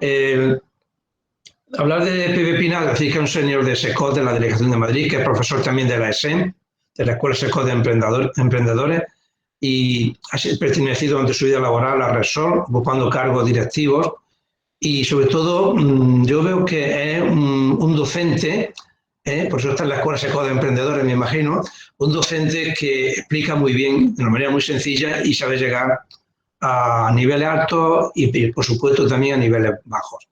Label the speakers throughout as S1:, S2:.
S1: Eh, Hablar de Pepe Pina, decir que es un señor de SECOT, de la Delegación de Madrid, que es profesor también de la ESEM, de la Escuela SECOT de Emprendedores, y ha pertenecido durante su vida laboral a Repsol, ocupando cargos directivos, y sobre todo yo veo que es un docente, por eso está en la Escuela SECOT de Emprendedores, me imagino, un docente que explica muy bien, de una manera muy sencilla, y sabe llegar a niveles altos y, por supuesto, también a niveles bajos.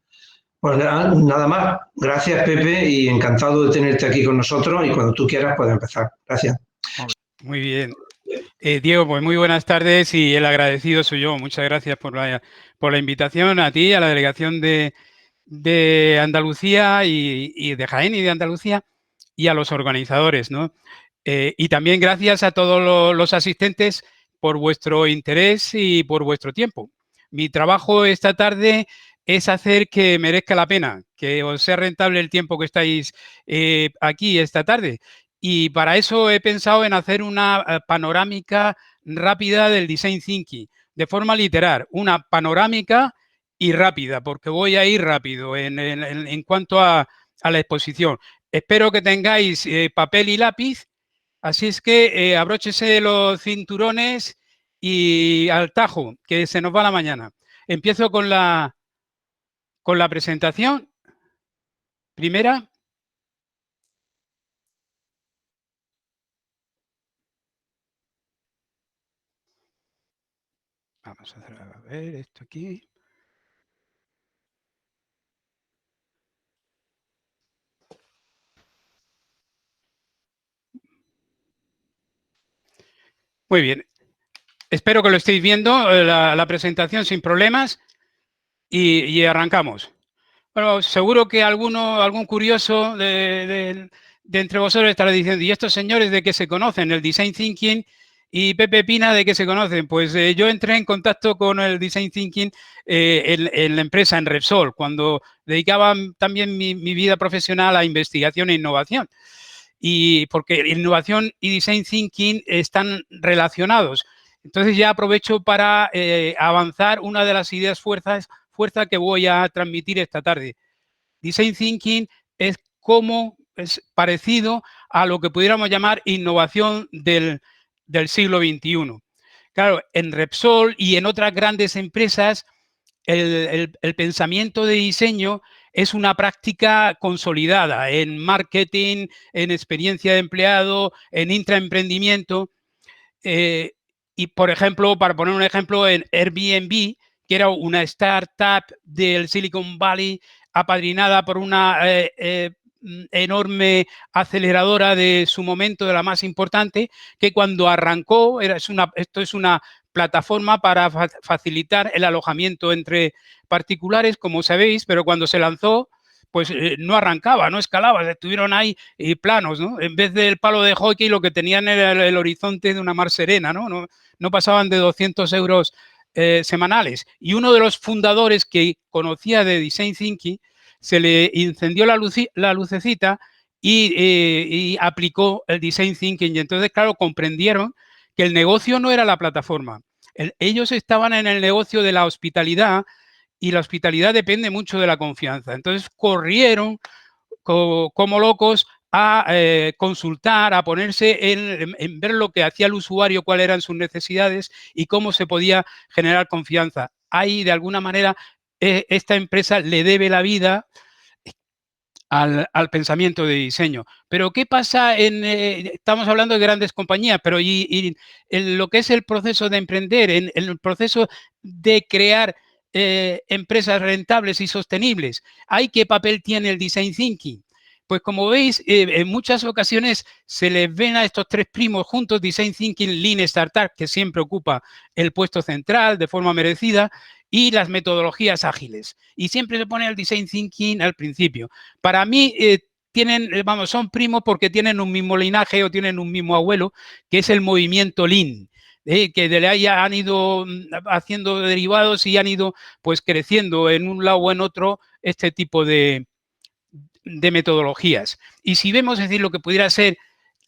S1: Pues nada más. Gracias, Pepe, y encantado de tenerte aquí con nosotros. Y cuando tú quieras, puedes empezar. Gracias.
S2: Muy bien. Diego, pues muy buenas tardes y el agradecido soy yo. Muchas gracias por la invitación a ti, a la delegación de Andalucía y de Jaén y de Andalucía y a los organizadores, ¿no? Y también gracias a todos los asistentes por vuestro interés y por vuestro tiempo. Mi trabajo esta tarde es hacer que merezca la pena, que os sea rentable el tiempo que estáis aquí esta tarde. Y para eso he pensado en hacer una panorámica rápida del Design Thinking, de forma literal, una panorámica y rápida, porque voy a ir rápido en cuanto a la exposición. Espero que tengáis papel y lápiz, así es que abróchese los cinturones y al tajo, que se nos va la mañana. Empiezo con la presentación. Primera. Vamos a hacer, a ver, esto aquí. Muy bien. Espero que lo estéis viendo, la presentación sin problemas y arrancamos. Bueno, seguro que algún curioso de entre vosotros estará diciendo, ¿y estos señores de qué se conocen? El Design Thinking y Pepe Pina, ¿de qué se conocen? Pues yo entré en contacto con el Design Thinking en la empresa, en Repsol, cuando dedicaba también mi vida profesional a investigación e innovación. Y porque innovación y Design Thinking están relacionados. Entonces ya aprovecho para avanzar una de las ideas fuerza que voy a transmitir esta tarde. Design Thinking es parecido a lo que pudiéramos llamar innovación del siglo XXI. Claro, en Repsol y en otras grandes empresas, el pensamiento de diseño es una práctica consolidada en marketing, en experiencia de empleado, en intraemprendimiento. Y, por ejemplo, para poner un ejemplo, en Airbnb, que era una startup del Silicon Valley apadrinada por una enorme aceleradora de su momento, de la más importante, que cuando arrancó, esto es una plataforma para facilitar el alojamiento entre particulares, como sabéis, pero cuando se lanzó, pues no arrancaba, no escalaba, estuvieron ahí planos, ¿no? En vez del palo de hockey, lo que tenían era el horizonte de una mar serena, ¿no? No pasaban de 200 euros semanales. Y uno de los fundadores que conocía de Design Thinking se le incendió la lucecita y aplicó el Design Thinking. Y entonces, claro, comprendieron que el negocio no era la plataforma. Ellos estaban en el negocio de la hospitalidad y la hospitalidad depende mucho de la confianza. Entonces, corrieron como locos a consultar, a ponerse en ver lo que hacía el usuario, cuáles eran sus necesidades y cómo se podía generar confianza. Ahí, de alguna manera, esta empresa le debe la vida al pensamiento de diseño. Pero ¿qué pasa estamos hablando de grandes compañías, pero y en lo que es el proceso de emprender, en el proceso de crear empresas rentables y sostenibles? ¿Hay qué papel tiene el Design Thinking? Pues como veis, en muchas ocasiones se les ven a estos tres primos juntos, Design Thinking, Lean Startup, que siempre ocupa el puesto central de forma merecida, y las metodologías ágiles. Y siempre se pone el Design Thinking al principio. Para mí, son primos porque tienen un mismo linaje o tienen un mismo abuelo, que es el movimiento Lean. Que de ahí han ido haciendo derivados y han ido pues creciendo en un lado o en otro este tipo de metodologías. Y si vemos, es decir, lo que pudiera ser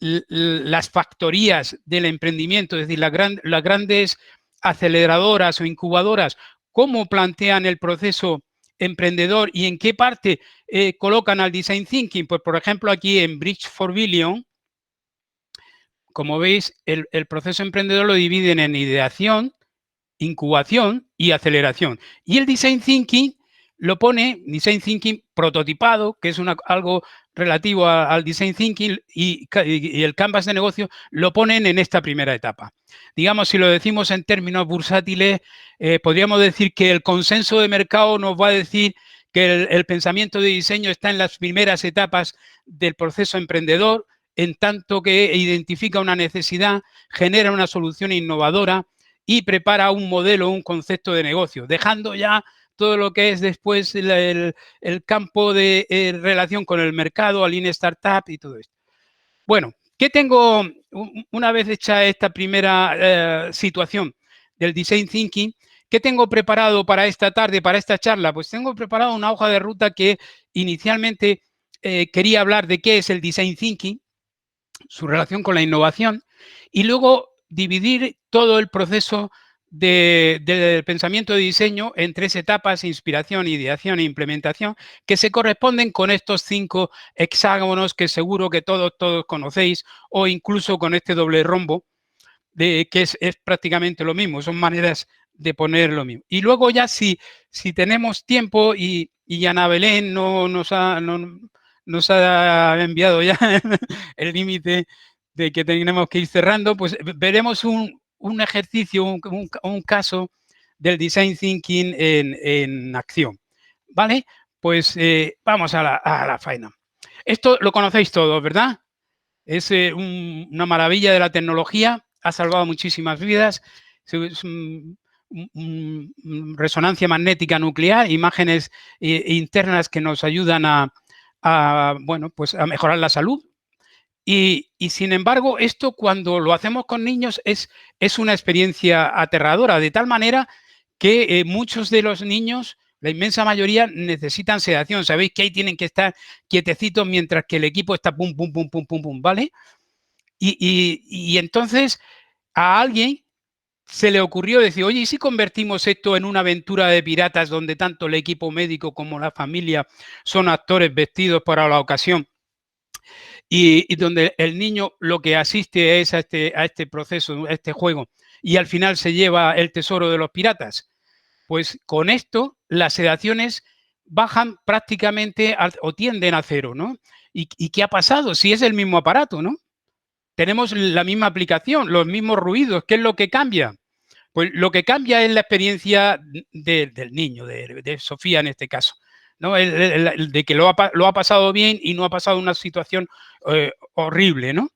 S2: las factorías del emprendimiento, es decir, las grandes aceleradoras o incubadoras, cómo plantean el proceso emprendedor y en qué parte colocan al Design Thinking. Pues, por ejemplo, aquí en Bridge for Billion, como veis, el proceso emprendedor lo dividen en ideación, incubación y aceleración. Y el Design Thinking lo pone, Design Thinking prototipado, que es algo relativo al Design Thinking, y el Canvas de negocio lo ponen en esta primera etapa. Digamos, si lo decimos en términos bursátiles, podríamos decir que el consenso de mercado nos va a decir que el pensamiento de diseño está en las primeras etapas del proceso emprendedor, en tanto que identifica una necesidad, genera una solución innovadora y prepara un modelo, un concepto de negocio, dejando ya todo lo que es después el campo de relación con el mercado, Lean Startup y todo esto. Bueno, ¿qué tengo una vez hecha esta primera situación del Design Thinking? ¿Qué tengo preparado para esta tarde, para esta charla? Pues tengo preparado una hoja de ruta que inicialmente quería hablar de qué es el Design Thinking, su relación con la innovación, y luego dividir todo el proceso del pensamiento de diseño en 3 etapas: inspiración, ideación e implementación, que se corresponden con estos 5 hexágonos que seguro que todos conocéis, o incluso con este doble rombo, que es prácticamente lo mismo, son maneras de poner lo mismo. Y luego ya si tenemos tiempo y Ana Belén nos ha enviado ya el límite de que tenemos que ir cerrando, pues veremos un ejercicio, un caso del Design Thinking en acción, ¿vale? Pues vamos a la faena. Esto lo conocéis todos, ¿verdad? Es una maravilla de la tecnología, ha salvado muchísimas vidas. Es resonancia magnética nuclear, imágenes internas que nos ayudan bueno, pues a mejorar la salud. Y sin embargo, esto cuando lo hacemos con niños es una experiencia aterradora, de tal manera que muchos de los niños, la inmensa mayoría, necesitan sedación. Sabéis que ahí tienen que estar quietecitos mientras que el equipo está pum, pum, pum, pum, pum, pum, ¿vale? Y entonces a alguien se le ocurrió decir, oye, ¿y si convertimos esto en una aventura de piratas donde tanto el equipo médico como la familia son actores vestidos para la ocasión? Y donde el niño lo que asiste es a este proceso, a este juego, y al final se lleva el tesoro de los piratas. Pues con esto las sedaciones bajan prácticamente o tienden a cero, ¿no? ¿Y qué ha pasado? Si es el mismo aparato, ¿no? Tenemos la misma aplicación, los mismos ruidos. ¿Qué es lo que cambia? Pues lo que cambia es la experiencia del niño, de Sofía en este caso, ¿no? De que lo ha pasado bien y no ha pasado una situación horrible, ¿no?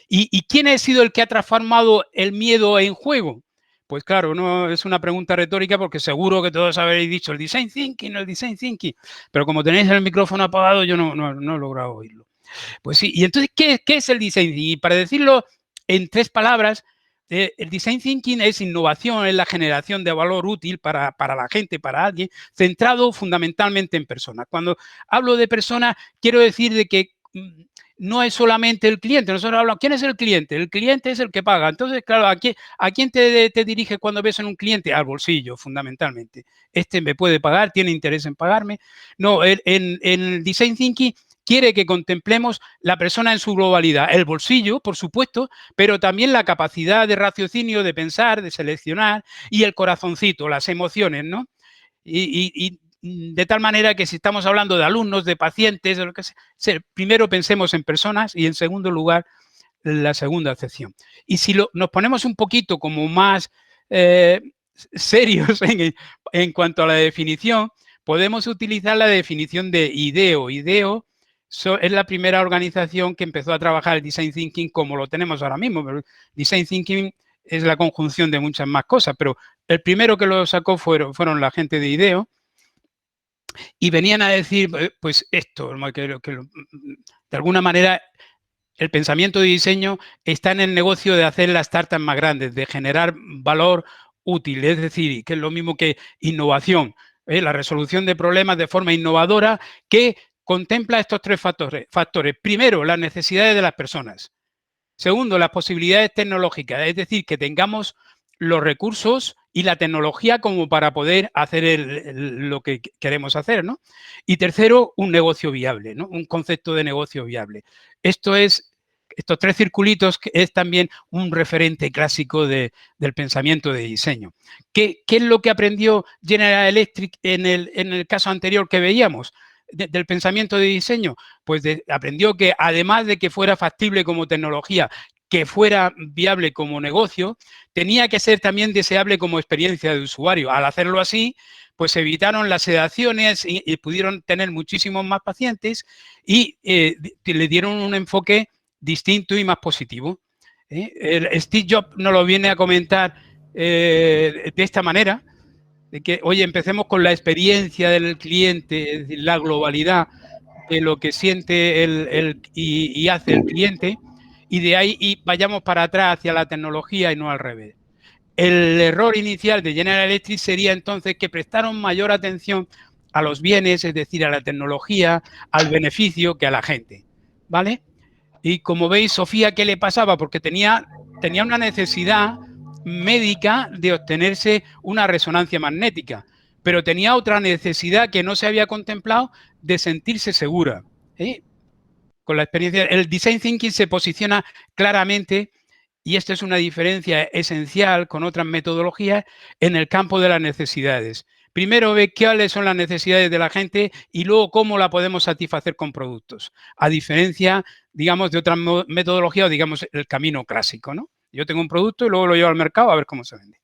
S2: ¿Y quién ha sido el que ha transformado el miedo en juego? Pues claro, no es una pregunta retórica porque seguro que todos habréis dicho el Design Thinking, pero como tenéis el micrófono apagado yo no he logrado oírlo. Pues sí, y entonces, ¿qué es el Design Thinking? Y para decirlo en 3 palabras, el Design Thinking es innovación, es la generación de valor útil para la gente, para alguien, centrado fundamentalmente en personas. Cuando hablo de personas, quiero decir de que no es solamente el cliente. Nosotros hablamos, ¿quién es el cliente? El cliente es el que paga. Entonces, claro, ¿a quién te diriges cuando ves en un cliente? Al bolsillo, fundamentalmente. Este me puede pagar, tiene interés en pagarme. No, en el Design Thinking quiere que contemplemos la persona en su globalidad, el bolsillo, por supuesto, pero también la capacidad de raciocinio, de pensar, de seleccionar, y el corazoncito, las emociones, ¿no? Y de tal manera que si estamos hablando de alumnos, de pacientes, de lo que sea, primero pensemos en personas y en segundo lugar la segunda acepción. Y si nos ponemos un poquito como más serios en cuanto a la definición, podemos utilizar la definición de IDEO. IDEO es la primera organización que empezó a trabajar el Design Thinking como lo tenemos ahora mismo. Pero Design Thinking es la conjunción de muchas más cosas, pero el primero que lo sacó fueron la gente de IDEO, y venían a decir, pues esto, que de alguna manera el pensamiento de diseño está en el negocio de hacer las startups más grandes, de generar valor útil, es decir, que es lo mismo que innovación, la resolución de problemas de forma innovadora que contempla estos 3 factores. Primero, las necesidades de las personas. Segundo, las posibilidades tecnológicas, es decir, que tengamos los recursos y la tecnología como para poder hacer lo que queremos hacer, ¿no? Y tercero, un negocio viable, ¿no? Un concepto de negocio viable. Estos tres circulitos es también un referente clásico del pensamiento de diseño. ¿Qué es lo que aprendió General Electric en el caso anterior que veíamos del pensamiento de diseño? Pues aprendió que además de que fuera factible como tecnología, que fuera viable como negocio, tenía que ser también deseable como experiencia de usuario. Al hacerlo así, pues evitaron las sedaciones y pudieron tener muchísimos más pacientes y le dieron un enfoque distinto y más positivo. Steve Jobs nos lo viene a comentar de esta manera, de que, oye, empecemos con la experiencia del cliente, es decir, la globalidad de lo que siente y hace el cliente, y de ahí vayamos para atrás hacia la tecnología y no al revés. El error inicial de General Electric sería entonces que prestaron mayor atención a los bienes, es decir, a la tecnología, al beneficio, que a la gente, ¿vale? Y como veis, Sofía, ¿qué le pasaba? Porque tenía una necesidad médica de obtenerse una resonancia magnética, pero tenía otra necesidad que no se había contemplado de sentirse segura. Con la experiencia, el Design Thinking se posiciona claramente, y esta es una diferencia esencial con otras metodologías, en el campo de las necesidades. Primero ve cuáles son las necesidades de la gente y luego cómo la podemos satisfacer con productos. A diferencia, digamos, de otras metodologías o, digamos, el camino clásico, ¿no? Yo tengo un producto y luego lo llevo al mercado a ver cómo se vende.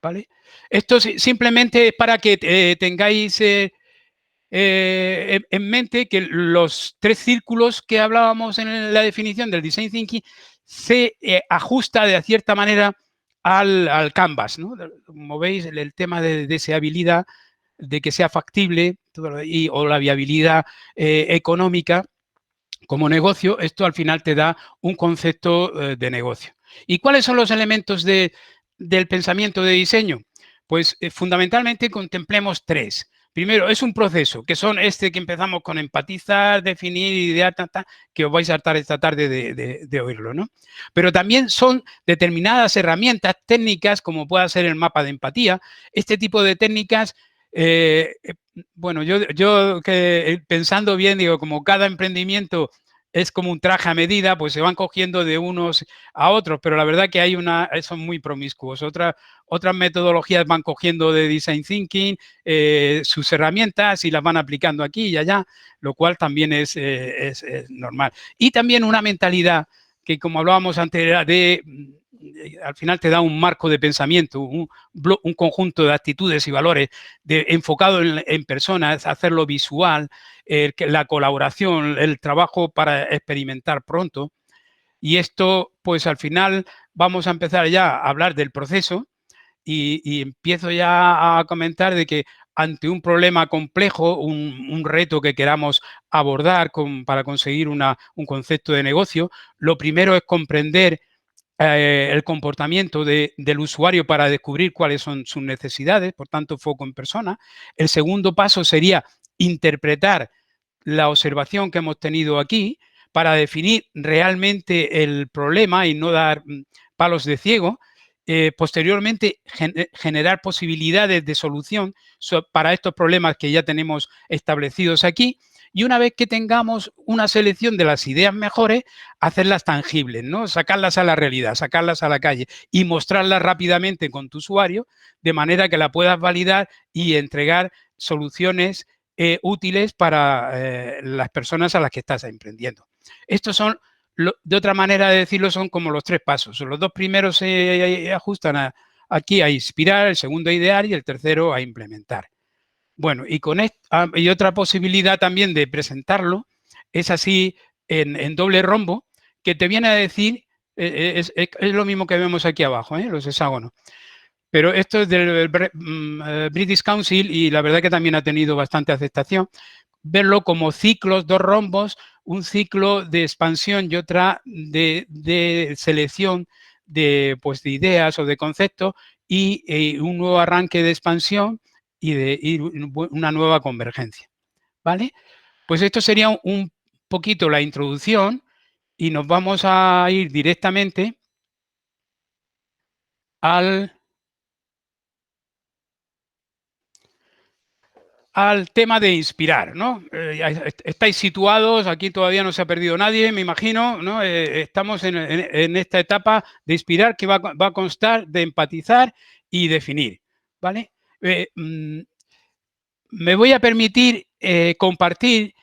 S2: ¿Vale? Esto simplemente es para que tengáis en mente que los tres círculos que hablábamos en la definición del Design Thinking se ajusta de cierta manera al canvas, ¿no? Como veis, el tema de deseabilidad, de que sea factible o la viabilidad económica como negocio, esto al final te da un concepto de negocio. ¿Y cuáles son los elementos del pensamiento de diseño? Pues fundamentalmente contemplemos tres. Primero, es un proceso, que son que empezamos con empatizar, definir, idear, que os vais a hartar esta tarde de oírlo, ¿no? Pero también son determinadas herramientas técnicas, como pueda ser el mapa de empatía. Este tipo de técnicas, bueno, yo que pensando bien, digo, como cada emprendimiento es como un traje a medida, pues se van cogiendo de unos a otros, pero la verdad que son muy promiscuos. Otras metodologías van cogiendo de Design Thinking sus herramientas y las van aplicando aquí y allá, lo cual también es normal. Y también una mentalidad que, como hablábamos antes, al final te da un marco de pensamiento, un conjunto de actitudes y valores enfocado en personas, hacerlo visual, la colaboración, el trabajo para experimentar pronto. Y esto, pues al final vamos a empezar ya a hablar del proceso y empiezo ya a comentar de que ante un problema complejo, un reto que queramos abordar para conseguir un concepto de negocio, lo primero es comprender el comportamiento del usuario para descubrir cuáles son sus necesidades, por tanto, foco en persona. El segundo paso sería interpretar la observación que hemos tenido aquí para definir realmente el problema y no dar palos de ciego. Posteriormente, generar posibilidades de solución para estos problemas que ya tenemos establecidos aquí. Y una vez que tengamos una selección de las ideas mejores, hacerlas tangibles, ¿no? Sacarlas a la realidad, sacarlas a la calle y mostrarlas rápidamente con tu usuario, de manera que la puedas validar y entregar soluciones útiles para las personas a las que estás emprendiendo. Estos son, de otra manera de decirlo, son como los tres pasos. Los dos primeros se ajustan aquí a inspirar, el segundo a idear y el tercero a implementar. Bueno, y otra posibilidad también de presentarlo es así en doble rombo, que te viene a decir, es lo mismo que vemos aquí abajo, los hexágonos. Pero esto es del British Council y la verdad que también ha tenido bastante aceptación. Verlo como ciclos, dos rombos, un ciclo de expansión y otra de selección pues, de ideas o de conceptos y un nuevo arranque de expansión y una nueva convergencia. ¿Vale? Pues esto sería un poquito la introducción y nos vamos a ir directamente al al tema de inspirar, ¿no? Estáis situados, aquí todavía no se ha perdido nadie, me imagino, ¿no? Estamos en esta etapa de inspirar que va a constar de empatizar y definir, ¿vale? Me voy a permitir compartir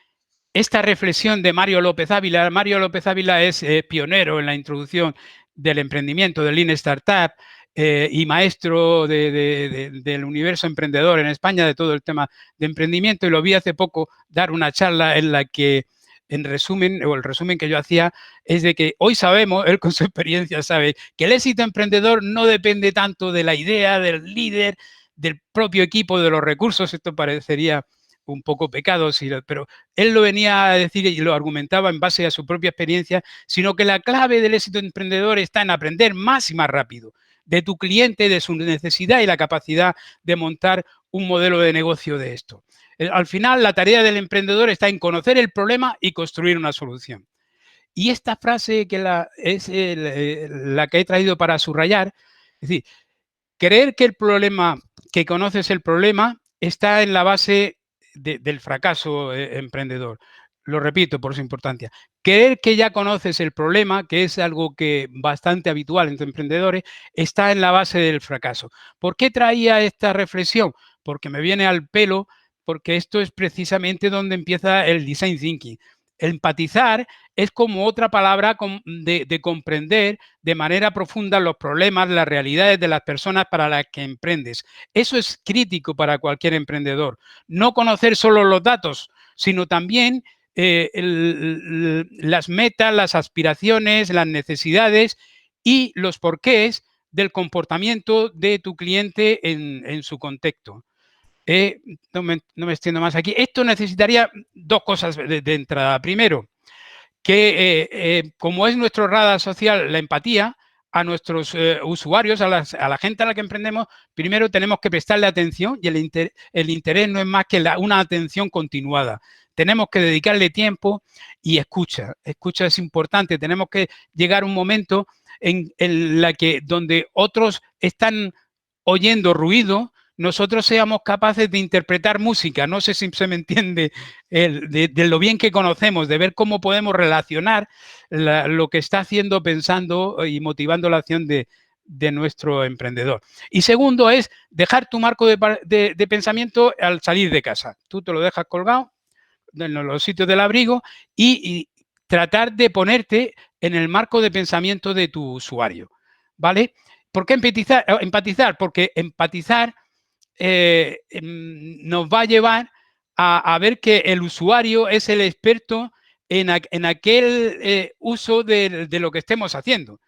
S2: esta reflexión de Mario López Ávila. Mario López Ávila es pionero en la introducción del emprendimiento, del Lean Startup, y maestro del universo emprendedor en España, de todo el tema de emprendimiento, y lo vi hace poco dar una charla en la que, en resumen, o el resumen que yo hacía, es de que hoy sabemos, él con su experiencia sabe, que el éxito emprendedor no depende tanto de la idea, del líder, del propio equipo, de los recursos. Esto parecería un poco pecado, pero él lo venía a decir y lo argumentaba en base a su propia experiencia, sino que la clave del éxito emprendedor está en aprender más y más rápido de tu cliente, de su necesidad y la capacidad de montar un modelo de negocio de esto. Al final, la tarea del emprendedor está en conocer el problema y construir una solución. Y esta frase que es la que he traído para subrayar, es decir, creer que el problema, que conoces el problema, está en la base del fracaso emprendedor. Lo repito por su importancia. Creer que ya conoces el problema, que es algo que bastante habitual entre emprendedores, está en la base del fracaso. ¿Por qué traía esta reflexión? Porque me viene al pelo, porque esto es precisamente donde empieza el design thinking. Empatizar es como otra palabra de comprender de manera profunda los problemas, las realidades de las personas para las que emprendes. Eso es crítico para cualquier emprendedor. No conocer solo los datos, sino también las metas, las aspiraciones, las necesidades y los porqués del comportamiento de tu cliente en su contexto. No me extiendo más aquí. Esto necesitaría dos cosas de entrada. Primero, que como es nuestro radar social, la empatía, a nuestros usuarios, a la gente a la que emprendemos, primero tenemos que prestarle atención, y el interés no es más que una atención continuada. Tenemos que dedicarle tiempo y escucha. Escucha es importante. Tenemos que llegar a un momento en la que donde otros están oyendo ruido, nosotros seamos capaces de interpretar música. No sé si se me entiende de lo bien que conocemos, de ver cómo podemos relacionar lo que está haciendo, pensando y motivando la acción de nuestro emprendedor. Y segundo es dejar tu marco de pensamiento al salir de casa. Tú te lo dejas colgado en los sitios del abrigo y tratar de ponerte en el marco de pensamiento de tu usuario, ¿vale? ¿Por qué empatizar? Porque empatizar nos va a llevar a ver que el usuario es el experto en aquel uso de lo que estemos haciendo.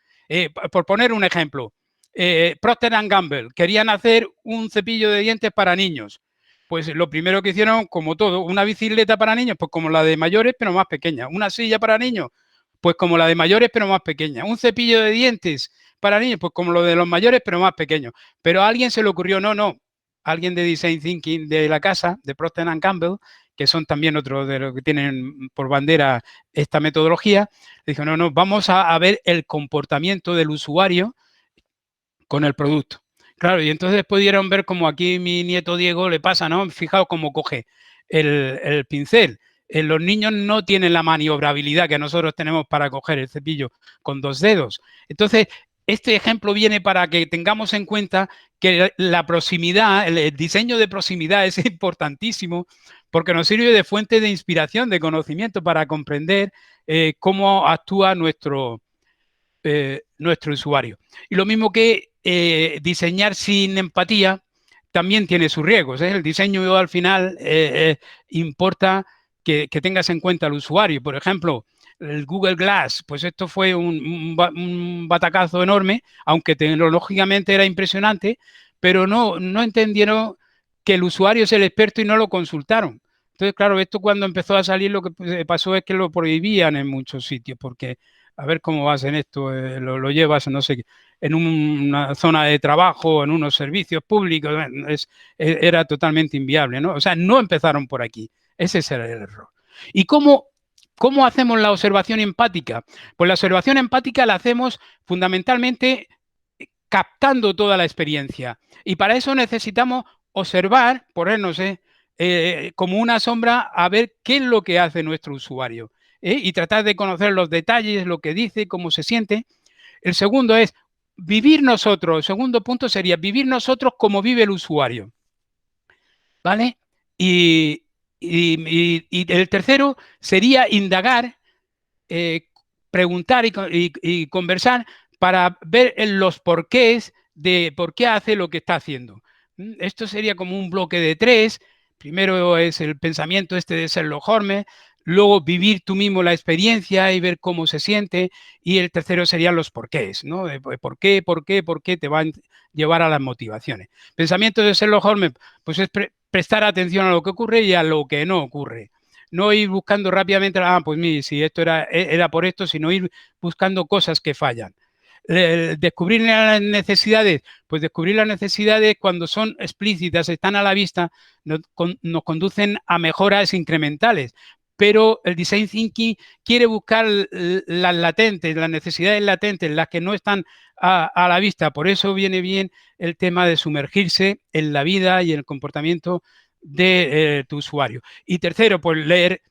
S2: Por poner un ejemplo, Procter & Gamble querían hacer un cepillo de dientes para niños. Pues lo primero que hicieron, como todo, una bicicleta para niños, pues como la de mayores, pero más pequeña. Una silla para niños, pues como la de mayores, pero más pequeña. Un cepillo de dientes para niños, pues como lo de los mayores, pero más pequeño. Pero a alguien se le ocurrió, no, alguien de Design Thinking de la casa, de Procter & Gamble, que son también otros de los que tienen por bandera esta metodología, dijo, no, vamos a ver el comportamiento del usuario con el producto. Claro, y entonces pudieron ver como aquí mi nieto Diego le pasa, ¿no? Fijaos cómo coge el pincel. Los niños no tienen la maniobrabilidad que nosotros tenemos para coger el cepillo con 2 dedos. Entonces, este ejemplo viene para que tengamos en cuenta que la proximidad, el diseño de proximidad es importantísimo porque nos sirve de fuente de inspiración, de conocimiento para comprender cómo actúa nuestro usuario. Y lo mismo que diseñar sin empatía también tiene sus riesgos. El diseño al final importa que tengas en cuenta al usuario. Por ejemplo, el Google Glass, pues esto fue un batacazo enorme, aunque tecnológicamente era impresionante, pero no entendieron que el usuario es el experto y no lo consultaron. Entonces, claro, esto cuando empezó a salir lo que pasó es que lo prohibían en muchos sitios, porque a ver cómo vas en esto, lo llevas, no sé, en una zona de trabajo, en unos servicios públicos, era totalmente inviable, ¿no? O sea, no empezaron por aquí. Ese es el error. ¿Y cómo hacemos la observación empática? Pues la observación empática la hacemos fundamentalmente captando toda la experiencia. Y para eso necesitamos observar, ponernos como una sombra a ver qué es lo que hace nuestro usuario, y tratar de conocer los detalles, lo que dice, cómo se siente. El segundo es vivir nosotros. El segundo punto sería vivir nosotros como vive el usuario, ¿vale? Y el tercero sería indagar, preguntar y conversar para ver los porqués de por qué hace lo que está haciendo. Esto sería como un bloque de 3. Primero es el pensamiento este de Sherlock Holmes, luego vivir tú mismo la experiencia y ver cómo se siente, y el tercero serían los porqués, ¿no? ¿Por qué te van a llevar a las motivaciones? Pensamiento de Sherlock Holmes, pues es prestar atención a lo que ocurre y a lo que no ocurre. No ir buscando rápidamente, pues mire, si esto era por esto, sino ir buscando cosas que fallan. Descubrir las necesidades, pues descubrir las necesidades cuando son explícitas, están a la vista, nos conducen a mejoras incrementales. Pero el design thinking quiere buscar las latentes, las necesidades latentes, las que no están a la vista. Por eso viene bien el tema de sumergirse en la vida y en el comportamiento de tu usuario. Y tercero, pues leer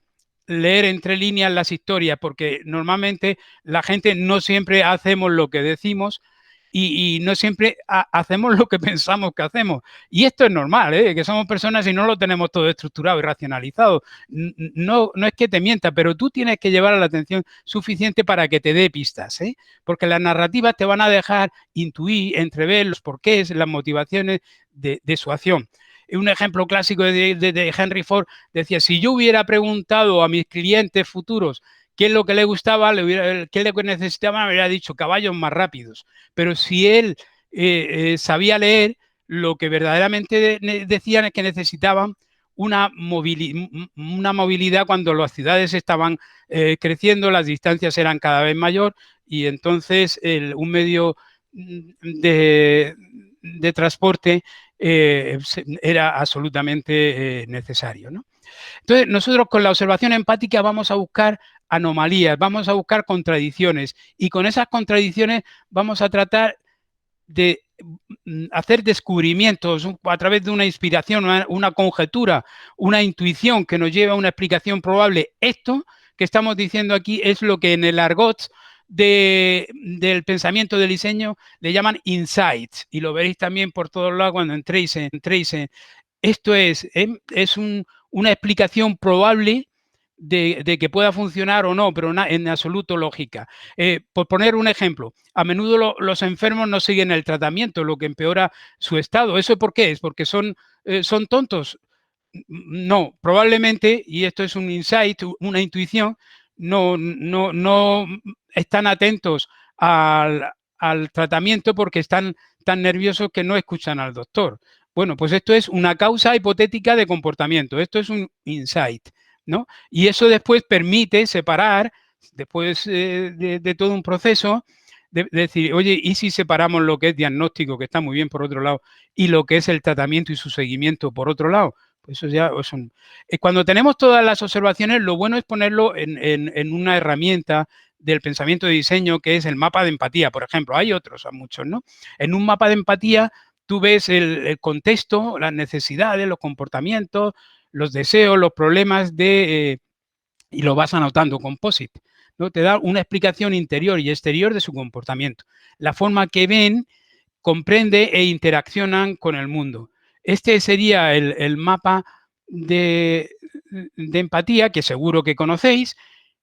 S2: entre líneas las historias, porque normalmente la gente no siempre hacemos lo que decimos y no siempre hacemos lo que pensamos que hacemos. Y esto es normal, que somos personas y no lo tenemos todo estructurado y racionalizado. No es que te mienta, pero tú tienes que llevar a la atención suficiente para que te dé pistas, porque las narrativas te van a dejar intuir, entrever los porqués, las motivaciones de su acción. Un ejemplo clásico de Henry Ford decía, si yo hubiera preguntado a mis clientes futuros qué es lo que le gustaba, qué es lo que necesitaban, me hubiera dicho caballos más rápidos. Pero si él sabía leer, lo que verdaderamente decían es que necesitaban una movilidad cuando las ciudades estaban creciendo, las distancias eran cada vez mayor y entonces un medio de transporte era absolutamente necesario, ¿no? Entonces, nosotros con la observación empática vamos a buscar anomalías, vamos a buscar contradicciones y con esas contradicciones vamos a tratar de hacer descubrimientos a través de una inspiración, una conjetura, una intuición que nos lleva a una explicación probable. Esto que estamos diciendo aquí es lo que en el argot del pensamiento del diseño le llaman insights, y lo veréis también por todos lados cuando entréis en. Esto es una explicación probable de que pueda funcionar o no, pero en absoluto lógica. Por poner un ejemplo, a menudo los enfermos no siguen el tratamiento, lo que empeora su estado. ¿Eso por qué es? ¿Porque son tontos? No, probablemente, y esto es un insight, una intuición, no están atentos al tratamiento porque están tan nerviosos que no escuchan al doctor. Bueno, pues esto es una causa hipotética de comportamiento, esto es un insight, ¿no? Y eso después permite separar, después de todo un proceso, de decir, oye, ¿y si separamos lo que es diagnóstico, que está muy bien por otro lado, y lo que es el tratamiento y su seguimiento por otro lado? Pues eso ya es cuando tenemos todas las observaciones, lo bueno es ponerlo en una herramienta del pensamiento de diseño, que es el mapa de empatía, por ejemplo. Hay otros, hay muchos, ¿no? En un mapa de empatía tú ves el contexto, las necesidades, los comportamientos, los deseos, los problemas y lo vas anotando con POSIT, ¿no? Te da una explicación interior y exterior de su comportamiento. La forma que ven, comprende e interaccionan con el mundo. Este sería el mapa de empatía, que seguro que conocéis,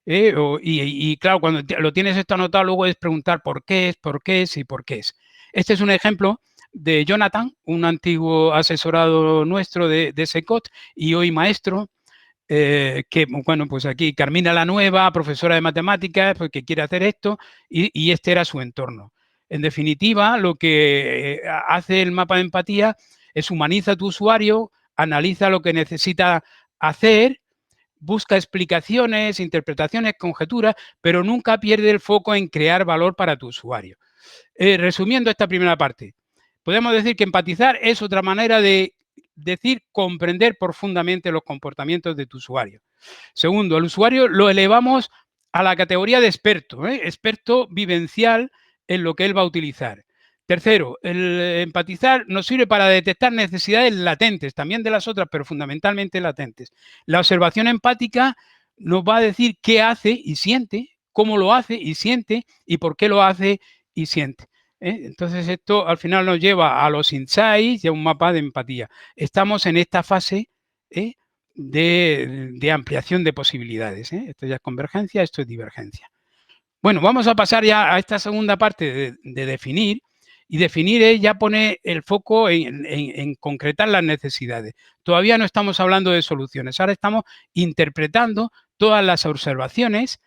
S2: y claro, cuando lo tienes esto anotado, luego es preguntar por qué es y por qué es. Este es un ejemplo de Jonathan, un antiguo asesorado nuestro de SECOT y hoy maestro, que, bueno, pues aquí Carmina la Nueva, profesora de matemáticas, pues, que quiere hacer esto, y este era su entorno. En definitiva, lo que hace el mapa de empatía es humaniza a tu usuario, analiza lo que necesita hacer, busca explicaciones, interpretaciones, conjeturas, pero nunca pierde el foco en crear valor para tu usuario. Resumiendo esta primera parte, podemos decir que empatizar es otra manera de decir comprender profundamente los comportamientos de tu usuario. Segundo, al usuario lo elevamos a la categoría de experto, experto vivencial en lo que él va a utilizar. Tercero, el empatizar nos sirve para detectar necesidades latentes, también de las otras, pero fundamentalmente latentes. La observación empática nos va a decir qué hace y siente, cómo lo hace y siente y por qué lo hace y siente. Entonces esto al final nos lleva a los insights y a un mapa de empatía. Estamos en esta fase de ampliación de posibilidades. Esto ya es convergencia, esto es divergencia. Bueno, vamos a pasar ya a esta segunda parte de definir, y definir es ya poner el foco en concretar las necesidades. Todavía no estamos hablando de soluciones, ahora estamos interpretando todas las observaciones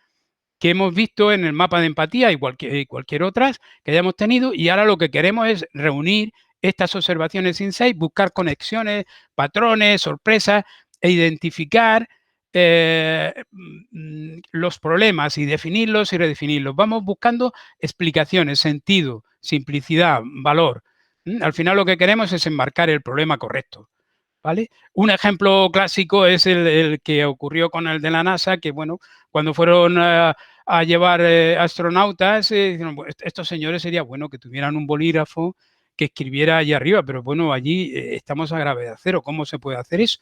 S2: que hemos visto en el mapa de empatía y cualquier otras que hayamos tenido, y ahora lo que queremos es reunir estas observaciones insight, buscar conexiones, patrones, sorpresas e identificar los problemas y definirlos y redefinirlos. Vamos buscando explicaciones, sentido, simplicidad, valor. Al final lo que queremos es enmarcar el problema correcto. ¿Vale? Un ejemplo clásico es el que ocurrió con el de la NASA, que bueno, cuando fueron a llevar astronautas, dijeron, estos señores sería bueno que tuvieran un bolígrafo que escribiera allí arriba, pero bueno, allí estamos a gravedad cero, ¿cómo se puede hacer eso?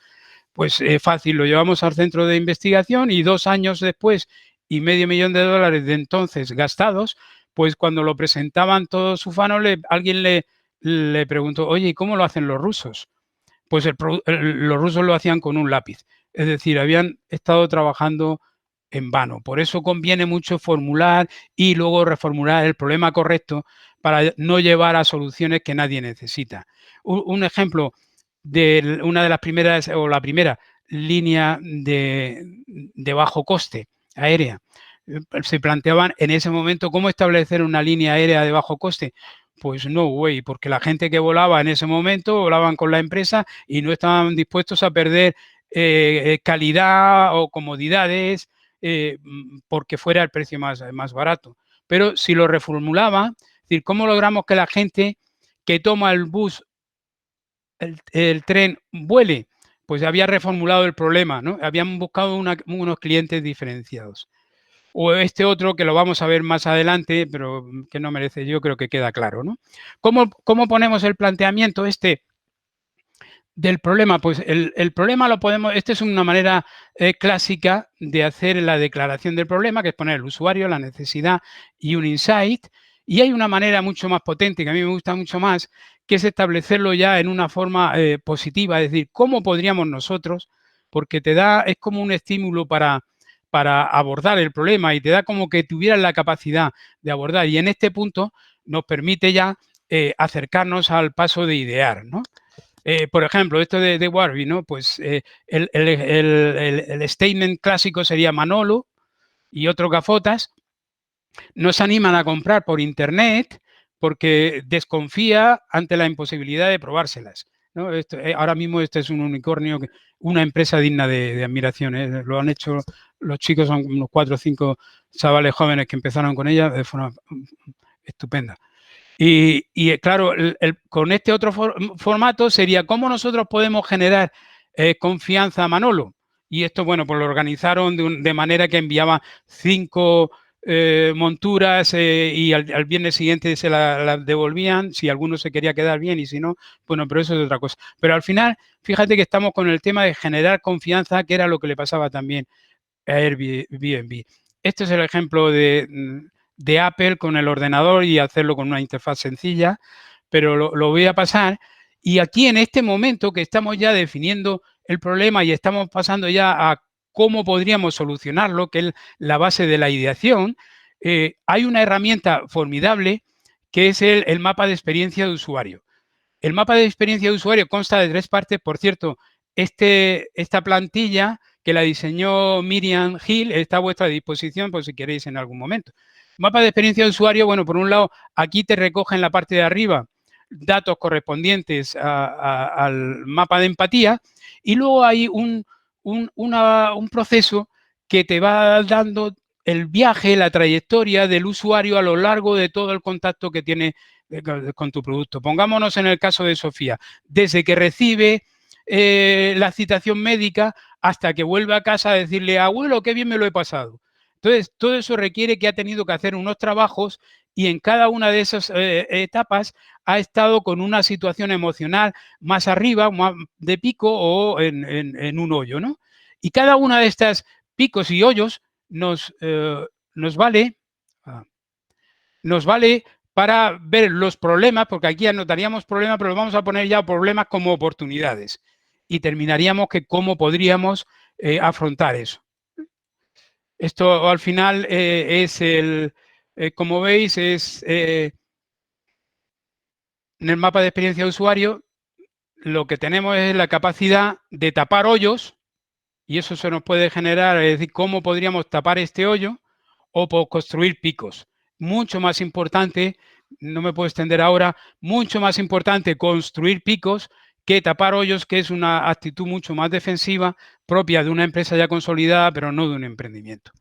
S2: Pues fácil, lo llevamos al centro de investigación y 2 años después y $500,000 de entonces gastados, pues cuando lo presentaban todos ufanos, alguien le preguntó, oye, ¿y cómo lo hacen los rusos? Pues los rusos lo hacían con un lápiz. Es decir, habían estado trabajando en vano. Por eso conviene mucho formular y luego reformular el problema correcto para no llevar a soluciones que nadie necesita. Un ejemplo de una de las primeras, o la primera línea de bajo coste aérea. Se planteaban en ese momento cómo establecer una línea aérea de bajo coste. Pues no, güey, porque la gente que volaba en ese momento volaban con la empresa y no estaban dispuestos a perder calidad o comodidades porque fuera el precio más barato. Pero si lo reformulaba, es decir, ¿cómo logramos que la gente que toma el bus, el tren, vuele? Pues había reformulado el problema, ¿no? Habían buscado unos clientes diferenciados. O este otro que lo vamos a ver más adelante, pero que no merece, yo creo que queda claro, ¿no? ¿Cómo ponemos el planteamiento del problema? Pues el problema lo podemos, esta es una manera clásica de hacer la declaración del problema, que es poner el usuario, la necesidad y un insight. Y hay una manera mucho más potente, que a mí me gusta mucho más, que es establecerlo ya en una forma positiva, es decir, ¿cómo podríamos nosotros? Porque es como un estímulo para abordar el problema y te da como que tuvieras la capacidad de abordar. Y en este punto nos permite ya acercarnos al paso de idear, ¿no? Por ejemplo, esto de Warby, ¿no? Pues el statement clásico sería Manolo y otros gafotas nos animan a comprar por internet porque desconfía ante la imposibilidad de probárselas, ¿no? Ahora mismo este es un unicornio, una empresa digna de admiración, ¿eh? Lo han hecho los chicos, son unos 4 o 5 chavales jóvenes que empezaron con ella de forma estupenda. Y claro, con este otro formato sería cómo nosotros podemos generar confianza a Manolo. Y esto, bueno, pues lo organizaron de manera que enviaba 5 monturas y al viernes siguiente se la devolvían, si alguno se quería quedar bien y si no, bueno, pero eso es otra cosa. Pero al final, fíjate que estamos con el tema de generar confianza, que era lo que le pasaba también a Airbnb. Este es el ejemplo de Apple con el ordenador y hacerlo con una interfaz sencilla, pero lo voy a pasar. Y aquí en este momento que estamos ya definiendo el problema y estamos pasando ya a cómo podríamos solucionarlo, que es la base de la ideación, hay una herramienta formidable que es el mapa de experiencia de usuario. El mapa de experiencia de usuario consta de 3 partes. Por cierto, esta plantilla que la diseñó Miriam Hill está a vuestra disposición por si queréis en algún momento. Mapa de experiencia de usuario, bueno, por un lado, aquí te recoge en la parte de arriba datos correspondientes al mapa de empatía y luego hay un proceso que te va dando el viaje, la trayectoria del usuario a lo largo de todo el contacto que tiene con tu producto. Pongámonos en el caso de Sofía, desde que recibe la citación médica hasta que vuelve a casa a decirle, abuelo, qué bien me lo he pasado. Entonces, todo eso requiere que ha tenido que hacer unos trabajos y en cada una de esas etapas ha estado con una situación emocional más arriba, más de pico o en un hoyo, ¿no? Y cada una de estas picos y hoyos nos vale para ver los problemas, porque aquí anotaríamos problemas, pero vamos a poner ya problemas como oportunidades y terminaríamos que cómo podríamos afrontar eso. Esto al final es como veis, es en el mapa de experiencia de usuario, lo que tenemos es la capacidad de tapar hoyos, y eso se nos puede generar, es decir, cómo podríamos tapar este hoyo o por construir picos. Mucho más importante, no me puedo extender ahora, mucho más importante construir picos que tapar hoyos, que es una actitud mucho más defensiva propia de una empresa ya consolidada, pero no de un emprendimiento.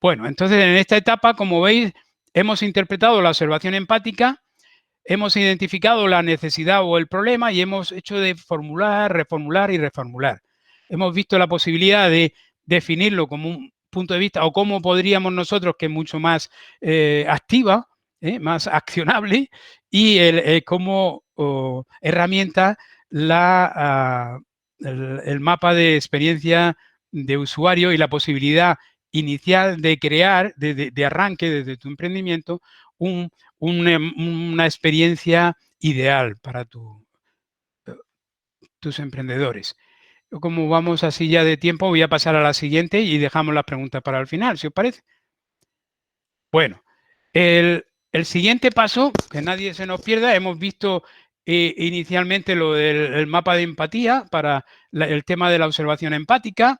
S2: Bueno, entonces en esta etapa, como veis, hemos interpretado la observación empática, hemos identificado la necesidad o el problema y hemos hecho de formular, reformular y reformular. Hemos visto la posibilidad de definirlo como un punto de vista o cómo podríamos nosotros, que es mucho más activa, más accionable, y como herramienta el mapa de experiencia de usuario y la posibilidad inicial de crear, de arranque desde tu emprendimiento, una experiencia ideal para tus emprendedores. Como vamos así ya de tiempo, voy a pasar a la siguiente y dejamos las preguntas para el final, si os parece. Bueno, el siguiente paso, que nadie se nos pierda, hemos visto inicialmente lo del mapa de empatía para el tema de la observación empática,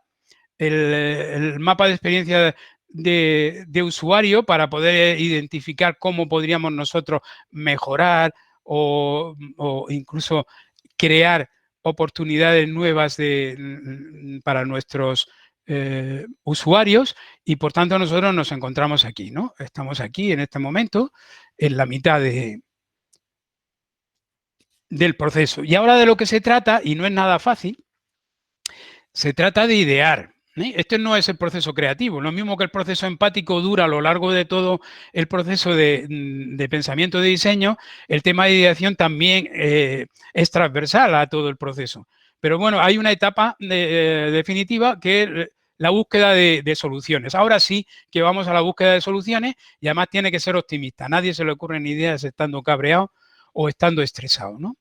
S2: el mapa de experiencia de usuario para poder identificar cómo podríamos nosotros mejorar o incluso crear oportunidades nuevas para nuestros usuarios, y por tanto nosotros nos encontramos aquí, ¿no? Estamos aquí en este momento en la mitad del proceso. Y ahora de lo que se trata, y no es nada fácil, se trata de idear. Este no es el proceso creativo. Lo mismo que el proceso empático dura a lo largo de todo el proceso de pensamiento de diseño, el tema de ideación también es transversal a todo el proceso. Pero bueno, hay una etapa definitiva que es la búsqueda de soluciones. Ahora sí que vamos a la búsqueda de soluciones y además tiene que ser optimista. A nadie se le ocurren ideas estando cabreado o estando estresado, ¿no?